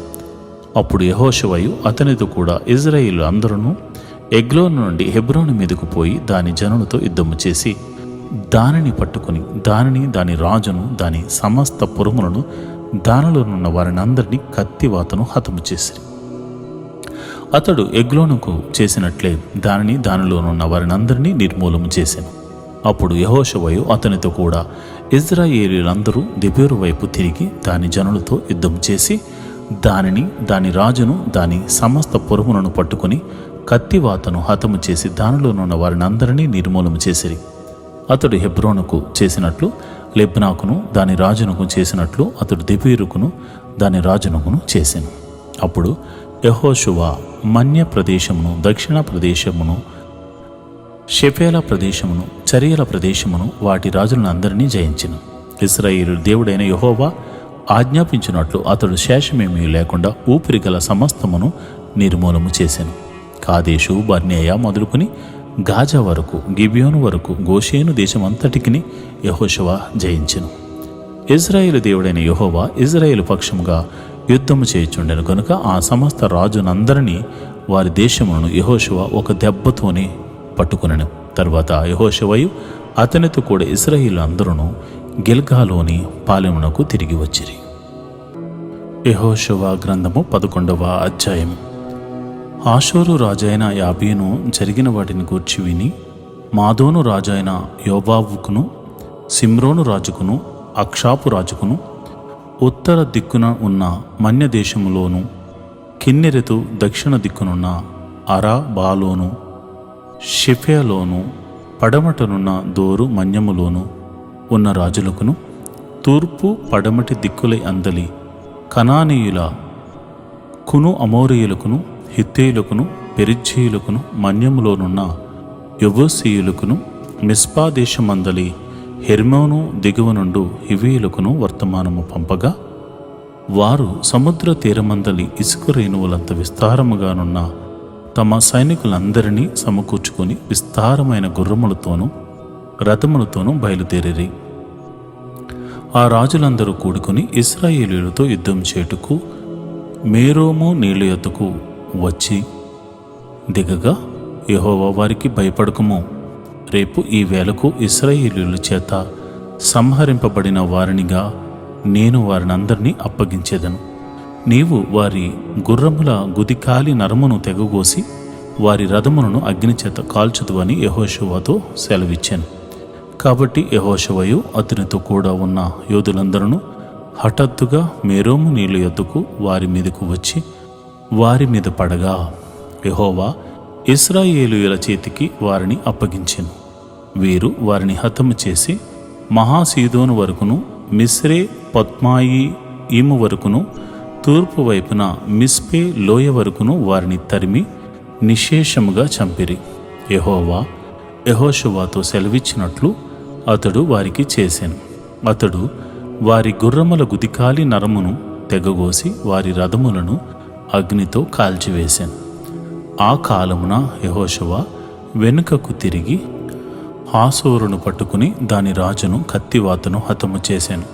అప్పుడు యెహోషువయు అతనితో కూడా ఇజ్రాయేలు అందరూ ఎగ్లోను నుండి హెబ్రోను మీదకు పోయి దాని జనులతో యుద్ధము చేసి దానిని పట్టుకుని దాని రాజును దాని సమస్త పురములను దానిలోనున్న వారిని అందరినీ కత్తివాతను హతము చేసిరి. అతడు ఎగ్లోనుకు చేసినట్లే దానిలోనున్న వారిని అందరినీ నిర్మూలము చేసెను. అప్పుడు యెహోషువయు అతనితో కూడా ఇజ్రాయేలీలందరూ దెబీరు వైపు తిరిగి దాని జనులతో యుద్ధం చేసి దాని రాజును దాని సమస్త పురములను పట్టుకుని కత్తివాతను హతము చేసి దానిలోనున్న వారిని అందరినీ నిర్మూలము చేసిరి. అతడు హెబ్రోనుకు చేసినట్లు లెబ్నాకును దాని రాజునకు చేసినట్లు అతడు దెబీరుకును దాని రాజునకును చేసెను. అప్పుడు యెహోషువ మన్య ప్రదేశమును, దక్షిణ ప్రదేశమును, షెఫేల ప్రదేశమును, చరియల ప్రదేశమును వాటి రాజులను అందరినీ జయించెను. ఇశ్రాయేలు దేవుడైన యెహోవా ఆజ్ఞాపించినట్లు అతడు శేషమేమీ లేకుండా ఊపిరిగల సమస్తమును నిర్మూలము చేసెను. కాదేశు బర్నేయ మొదలుకొని గాజా వరకు, గిబియోను వరకు, గోషేను దేశమంతటికిని యెహోషువ జయించెను. ఇజ్రాయేలు దేవుడైన యెహోవా ఇజ్రాయేలు పక్షముగా యుద్ధము చేయుచుండెను గనుక ఆ సమస్త రాజునందరినీ వారి దేశములను యెహోషువ ఒక దెబ్బతోనే పట్టుకునెను. తరువాత యెహోషువయు అతనితో కూడా ఇశ్రాయేలు అందరూ గిల్గాలోని పాలెమునకు తిరిగి వచ్చిరి. యెహోషువ గ్రంథము 11వ అధ్యాయం. హాసోరు రాజైన యాబీను జరిగిన వాటిని గూర్చి విని మాదోను రాజైన యోబాబుకును, సిమ్రోను రాజుకును, అక్షాపు రాజుకును, ఉత్తర దిక్కున ఉన్న మన్య దేశములోను, కిన్నెరెతు దక్షిణ దిక్కునున్న అరాబాలోను, షెఫేలోను, పడమటనున్న దోరు మన్యములోను ఉన్న రాజులకును, తూర్పు పడమటి దిక్కులై అందలి కనానీయుల కును, అమోరీయులకును, హిత్తేయులకును, పెరిజ్జీయులకును, మన్యములోనున్న యెబూసీయులకును, మిస్పా దేశమందలి హెర్మోను దిగువ నుండు హివీయులకును వర్తమానము పంపగా వారు సముద్ర తీరమందలి ఇసుక రేణువులంత విస్తారముగానున్న తమ సైనికులందరినీ సమకూర్చుకొని విస్తారమైన గుర్రములతోనూ రథములతోనూ బయలుదేరిరి. ఆ రాజులందరూ కూడుకుని ఇశ్రాయేలీయులతో యుద్ధం చేయుటకు మేరోము నీళ్ల యొద్దకు వచ్చి దిగగా యెహోవా వారికి భయపడకుము, రేపు ఈ వేళకు ఇశ్రాయేలీయుల చేత సంహరింపబడిన వారినిగా నేను వారినందరినీ అప్పగించేదను. నీవు వారి గుర్రముల గుదికాలి నరమును తెగగోసి వారి రథములను అగ్నిచేత కాల్చుదువని యెహోషువతో సెలవిచ్చాను. కాబట్టి యెహోషువయు అతనితో కూడా ఉన్న యోధులందరూ హఠాత్తుగా మేరోము నీళ్ల యొద్దకు వారి మీదకు వచ్చి వారి మీద పడగా యెహోవా ఇశ్రాయేలీయుల చేతికి వారిని అప్పగించెను. వీరు వారిని హతము చేసి మహాసీదోను వరకును, మిస్రే పద్మాయి ఈము వరకును, తూర్పు వైపున మిస్పే లోయ వరకును వారిని తరిమి నిశేషముగా చంపిరి. యెహోవా యెహోషువతో సెలవిచ్చినట్లు అతడు వారికి చేసెను. అతడు వారి గుర్రముల గుదికాలి నరమును తెగగోసి వారి రథములను అగ్నితో కాల్చివేశాను. ఆ కాలమున యెహోషువ వెనుకకు తిరిగి హాసోరును పట్టుకుని దాని రాజును కత్తివాతను హతము చేశాను.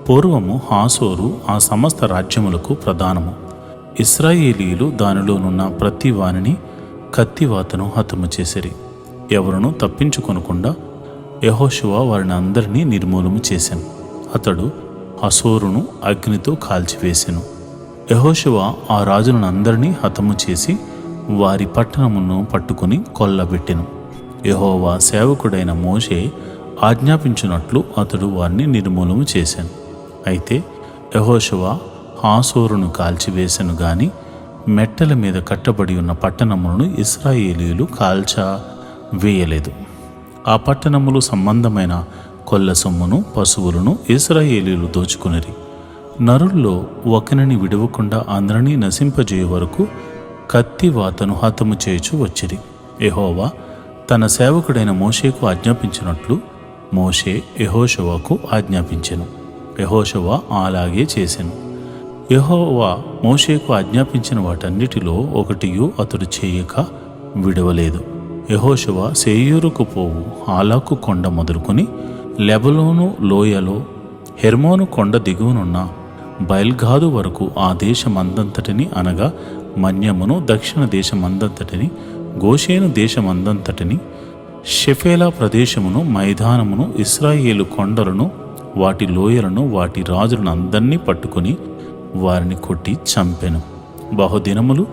పూర్వము హాసోరు ఆ సమస్త రాజ్యములకు ప్రధానము. ఇశ్రాయేలీయులు దానిలోనున్న ప్రతి వానిని కత్తివాతను హతము చేసిరి. ఎవరును తప్పించుకొనకుండా యెహోషువ వారిని అందరినీ నిర్మూలము చేశాను. అతడు హాసోరును అగ్నితో కాల్చివేసెను. యెహోషువ ఆ రాజులను అందరినీ హతము చేసి వారి పట్టణమును పట్టుకుని కొల్లబెట్టెను. యెహోవా సేవకుడైన మోషే ఆజ్ఞాపించినట్లు అతడు వారిని నిర్మూలము చేశాను. అయితే యెహోషువ హాసోరును కాల్చివేసెను గాని మెట్టల మీద కట్టబడి ఉన్న పట్టణములను ఇశ్రాయేలీయులు కాల్చవేయలేదు. ఆ పట్టణములు సంబంధమైన కొల్ల సొమ్మును, పశువులను ఇశ్రాయేలీయులు దోచుకునిరి. నరుల్లో ఒకనిని విడవకుండా అందరినీ నశింపజేయ వరకు కత్తివాతను హతము చేయుచు వచ్చిరి. యెహోవా తన సేవకుడైన మోషేకు ఆజ్ఞాపించినట్లు మోషే యెహోషువకు ఆజ్ఞాపించెను. యెహోషువ అలాగే చేసెను. యెహోవా మోషేకు ఆజ్ఞాపించిన వాటన్నిటిలో ఒకటియు అతడు చేయక విడవలేదు. యెహోషువ శేయూరుకు పోవు ఆలాకు కొండ మొదలుకొని లెబనోను లోయలో హెర్మోను కొండ దిగువనున్న బయల్గాదు వరకు ఆ దేశమందంతటిని అనగా మన్యమును దక్షిణ దేశమందంతటిని గోషేను దేశమందంతటిని షెఫేలా ప్రదేశమును మైదానమును ఇశ్రాయేలు కొండలను వాటి లోయలను వాటి రాజులను అందరినీ పట్టుకుని వారిని కొట్టి చంపెను. బహుదినములు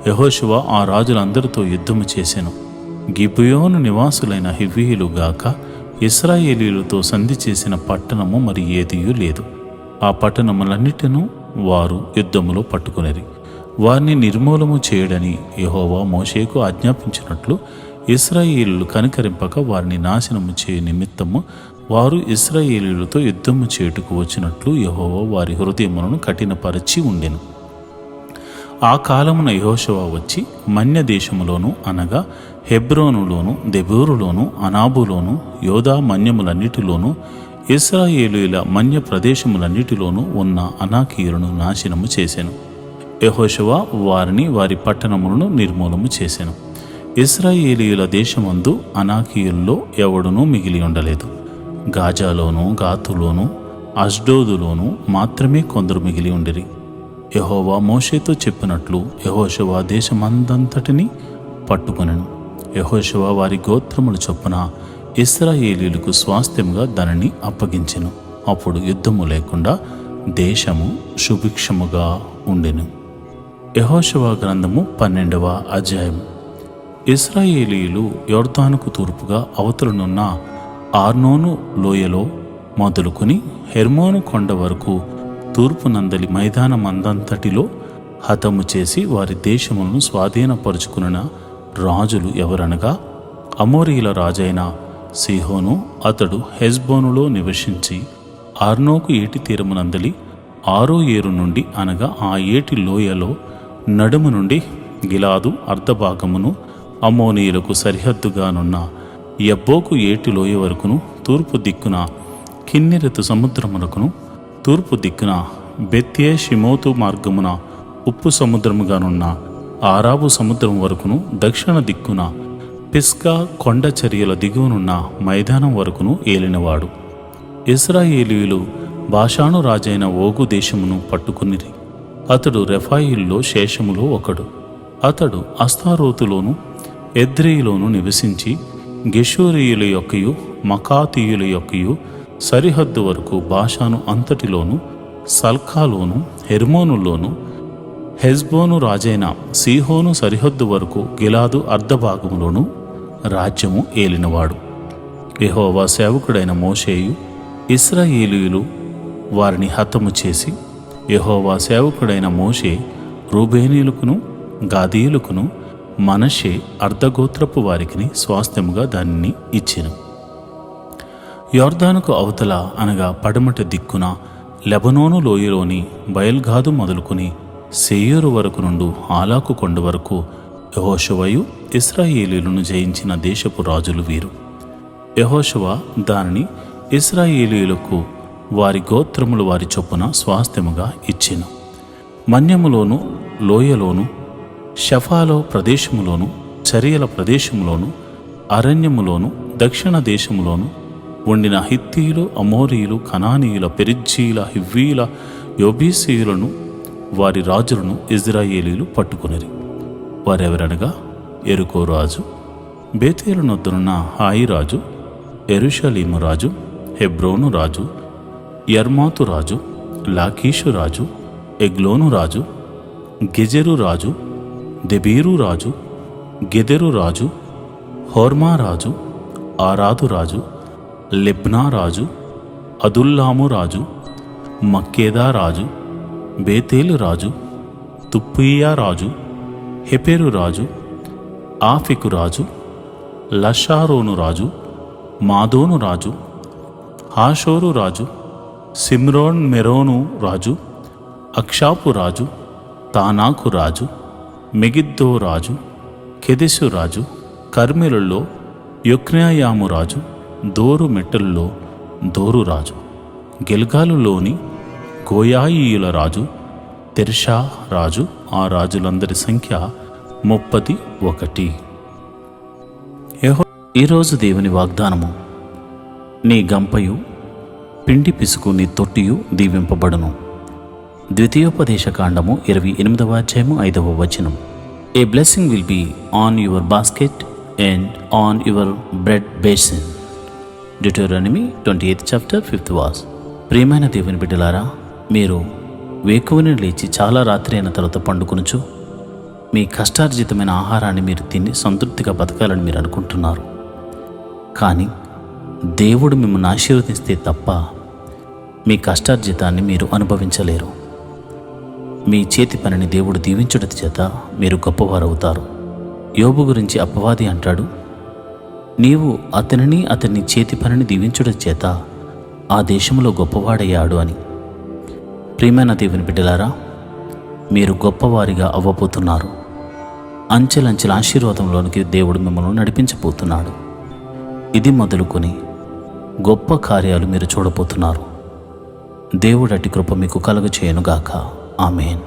యెహోషువ ఆ రాజులందరితో యుద్ధము చేసెను. గిబియోను నివాసులైన హివ్వీయులు గాక ఇశ్రాయేలీయులతో సంధి చేసిన పట్టణము మరి ఏదియూ లేదు. ఆ పట్టణములన్నిటినూ వారు యుద్ధములో పట్టుకునేది. వారిని నిర్మూలము చేయడని యెహోవా మోషేకు ఆజ్ఞాపించినట్లు ఇశ్రాయేలీయులు కనికరింపక వారిని నాశనము చేయ నిమిత్తము వారు ఇశ్రాయేలీయులతో యుద్ధము చేయుటకు వచ్చినట్లు యెహోవా వారి హృదయములను కఠినపరచి ఉండెను. ఆ కాలమున యెహోషువ వచ్చి మన్య దేశములోను అనగా హెబ్రోనులోను దెబూరులోను అనాబులోను యోదా మన్యములన్నిటిలోను ఇశ్రాయేలీయుల మన్య ప్రదేశములన్నిటిలోనూ ఉన్న అనాకీయులను నాశనము చేసెను. యెహోషువ వారిని వారి పట్టణములను నిర్మూలము చేసెను. ఇశ్రాయేలీయుల దేశమందు అనాకీయుల్లో ఎవడునూ మిగిలి ఉండలేదు. గాజాలోను గాతులోను అష్డోదులోను మాత్రమే కొందరు మిగిలి ఉండిరి. యెహోవా మోషేతో చెప్పినట్లు యెహోషువ దేశమందంతటిని పట్టుకొనెను. యెహోషువ వారి గోత్రముల చొప్పున ఇశ్రాయేలీయులకు స్వాస్థ్యముగా దానిని అప్పగించెను. అప్పుడు యుద్ధము లేకుండా దేశము సుభిక్షముగా ఉండెను. యెహోషువ గ్రంథము 12వ అధ్యాయం. ఇశ్రాయేలీయులు యొర్దానుకు తూర్పుగా అవతలనున్న ఆర్నోను లోయలో మొదలుకొని హెర్మోను కొండ వరకు తూర్పు నందలి మైదానమందంతటిలో హతము చేసి వారి దేశములను స్వాధీనపరుచుకున్న రాజులు ఎవరనగా అమోరీల రాజైన సీహోను. అతడు హెష్బోనులో నివసించి ఆర్నోకు ఏటి తీరమునందలి ఆరో ఏరు నుండి అనగా ఆ ఏటి లోయలో నడుము నుండి గిలాదు అర్ధభాగమును అమ్మోనీయులకు సరిహద్దుగానున్న యబ్బోకు ఏటి లోయ వరకును తూర్పు దిక్కున కిన్నెరెతు సముద్రమునకును తూర్పు దిక్కున బెత్యే షిమోతు మార్గమున ఉప్పు సముద్రముగానున్న ఆరాబు సముద్రం వరకును దక్షిణ దిక్కున పిస్గా కొండ చర్యల దిగువనున్న మైదానం వరకును ఏలినవాడు. ఇశ్రాయేలీయులు బాషాను రాజైన ఓగు దేశమును పట్టుకునిరి. అతడు రెఫాయిల్లో శేషములో ఒకడు. అతడు అస్తారోతులోను ఎద్రేయిలోను నివసించి గెషూరీయుల యొక్కయు మకాతీయుల యొక్కయు సరిహద్దు వరకు బాషాను అంతటిలోను సల్కాలోను హెర్మోనులోను హెష్బోను రాజైన సీహోను సరిహద్దు వరకు గిలాదు అర్ధభాగములోను రాజ్యము ఏలినవాడు. యెహోవా సేవకుడైన మోషేయు ఇశ్రాయేలీయులు వారిని హతము చేసి యెహోవా సేవకుడైన మోషే రూబేనీయులకును గాదీయులకును మనషే అర్ధగోత్రపు వారికిని స్వాస్థ్యముగా దానిని ఇచ్చెను. యొర్దానుకు అవతల అనగా పడమటి దిక్కున లెబనోను లోయలోని బయల్గాదు మొదలుకొని శేయూరు వరకు నుండు ఆలాకు కొండ వరకు యెహోషువయు ఇశ్రాయేలీయులను జయించిన దేశపు రాజులు వీరు. యెహోషువ దానిని ఇశ్రాయేలీయులకు వారి గోత్రములు వారి చొప్పున స్వాస్థ్యముగా ఇచ్చెను. మన్యములోను లోయలోను షఫాలో ప్రదేశములోను చరియల ప్రదేశములోను అరణ్యములోను దక్షిణ దేశములోను ఉండిన హిత్తీయులు అమోరీయులు కనానీయుల పెరిజ్జీల హివ్వీల యోబీసీయులను వారి రాజులను ఇశ్రాయేలీయులు పట్టుకొనిరి. వారెవరనగా ఎరుకో రాజు, బేతేలు నొద్దనున్న హాయి రాజు, యెరూషలేము రాజు, హెబ్రోను రాజు, యర్మాతు రాజు, లాకీషు రాజు, ఎగ్లోను రాజు, గెజెరు రాజు, దెబీరు రాజు, గెదెరు రాజు, హోర్మా రాజు, ఆరాదు రాజు, లెబ్నా రాజు, అదుల్లాము రాజు, మక్కేదా రాజు, బేతేలు రాజు, తుప్పీయా రాజు, హెపెరు రాజు, ఆఫికు రాజు, లషారోను రాజు, మాదోను రాజు, హాషోరు రాజు, సిమ్రోన్ మెరోను రాజు, అక్షాపు రాజు, తానాకు రాజు, మెగిద్దో రాజు, కెదెసు రాజు, కర్మెలులో యొక్నయాము రాజు, దోరు మెట్టల్లో దోరు రాజు, గిల్గాలులోని గోయాయియుల రాజు, తెర్షా రాజు, ఆ రాజులందరి సంఖ్య 31. ఈరోజు దేవుని వాగ్దానము: నీ గంపయు పిండి పిసుకు నీ తొట్టియు దీవింపబడును. ద్వితీయోపదేశకాండము 28వ అధ్యాయము 5వ వచనం. A blessing will be on your basket and on your bread basin. Deuteronomy 28th chapter 5th verse. ప్రియమైన దేవుని బిడ్డలారా, మీరు వేకువని లేచి చాలా రాత్రి అయిన తర్వాత పండుకొనుచు మీ కష్టార్జితమైన ఆహారాన్ని మీరు తిని సంతృప్తిగా బతకాలని మీరు అనుకుంటున్నారు. కానీ దేవుడు మిమ్మల్ని ఆశీర్వదిస్తే తప్ప మీ కష్టార్జితాన్ని మీరు అనుభవించలేరు. మీ చేతి పనిని దేవుడు దీవించుట చేత మీరు గొప్పవారవుతారు. యోబు గురించి అపవాది అంటాడు, నీవు అతని చేతి పనిని దీవించుట చేత ఆ దేశంలో గొప్పవాడయ్యాడు అని. ప్రియమైన దేవుని బిడ్డలారా, మీరు గొప్పవారిగా అవ్వబోతున్నారు. అంచెలంచెల ఆశీర్వాదంలోనికి దేవుడు మిమ్మల్ని నడిపించబోతున్నాడు. ఇది మొదలుకొని గొప్ప కార్యాలు మీరు చూడబోతున్నారు. దేవుడు అట్టి కృప మీకు కలుగచేయునుగాక. ఆమేన్.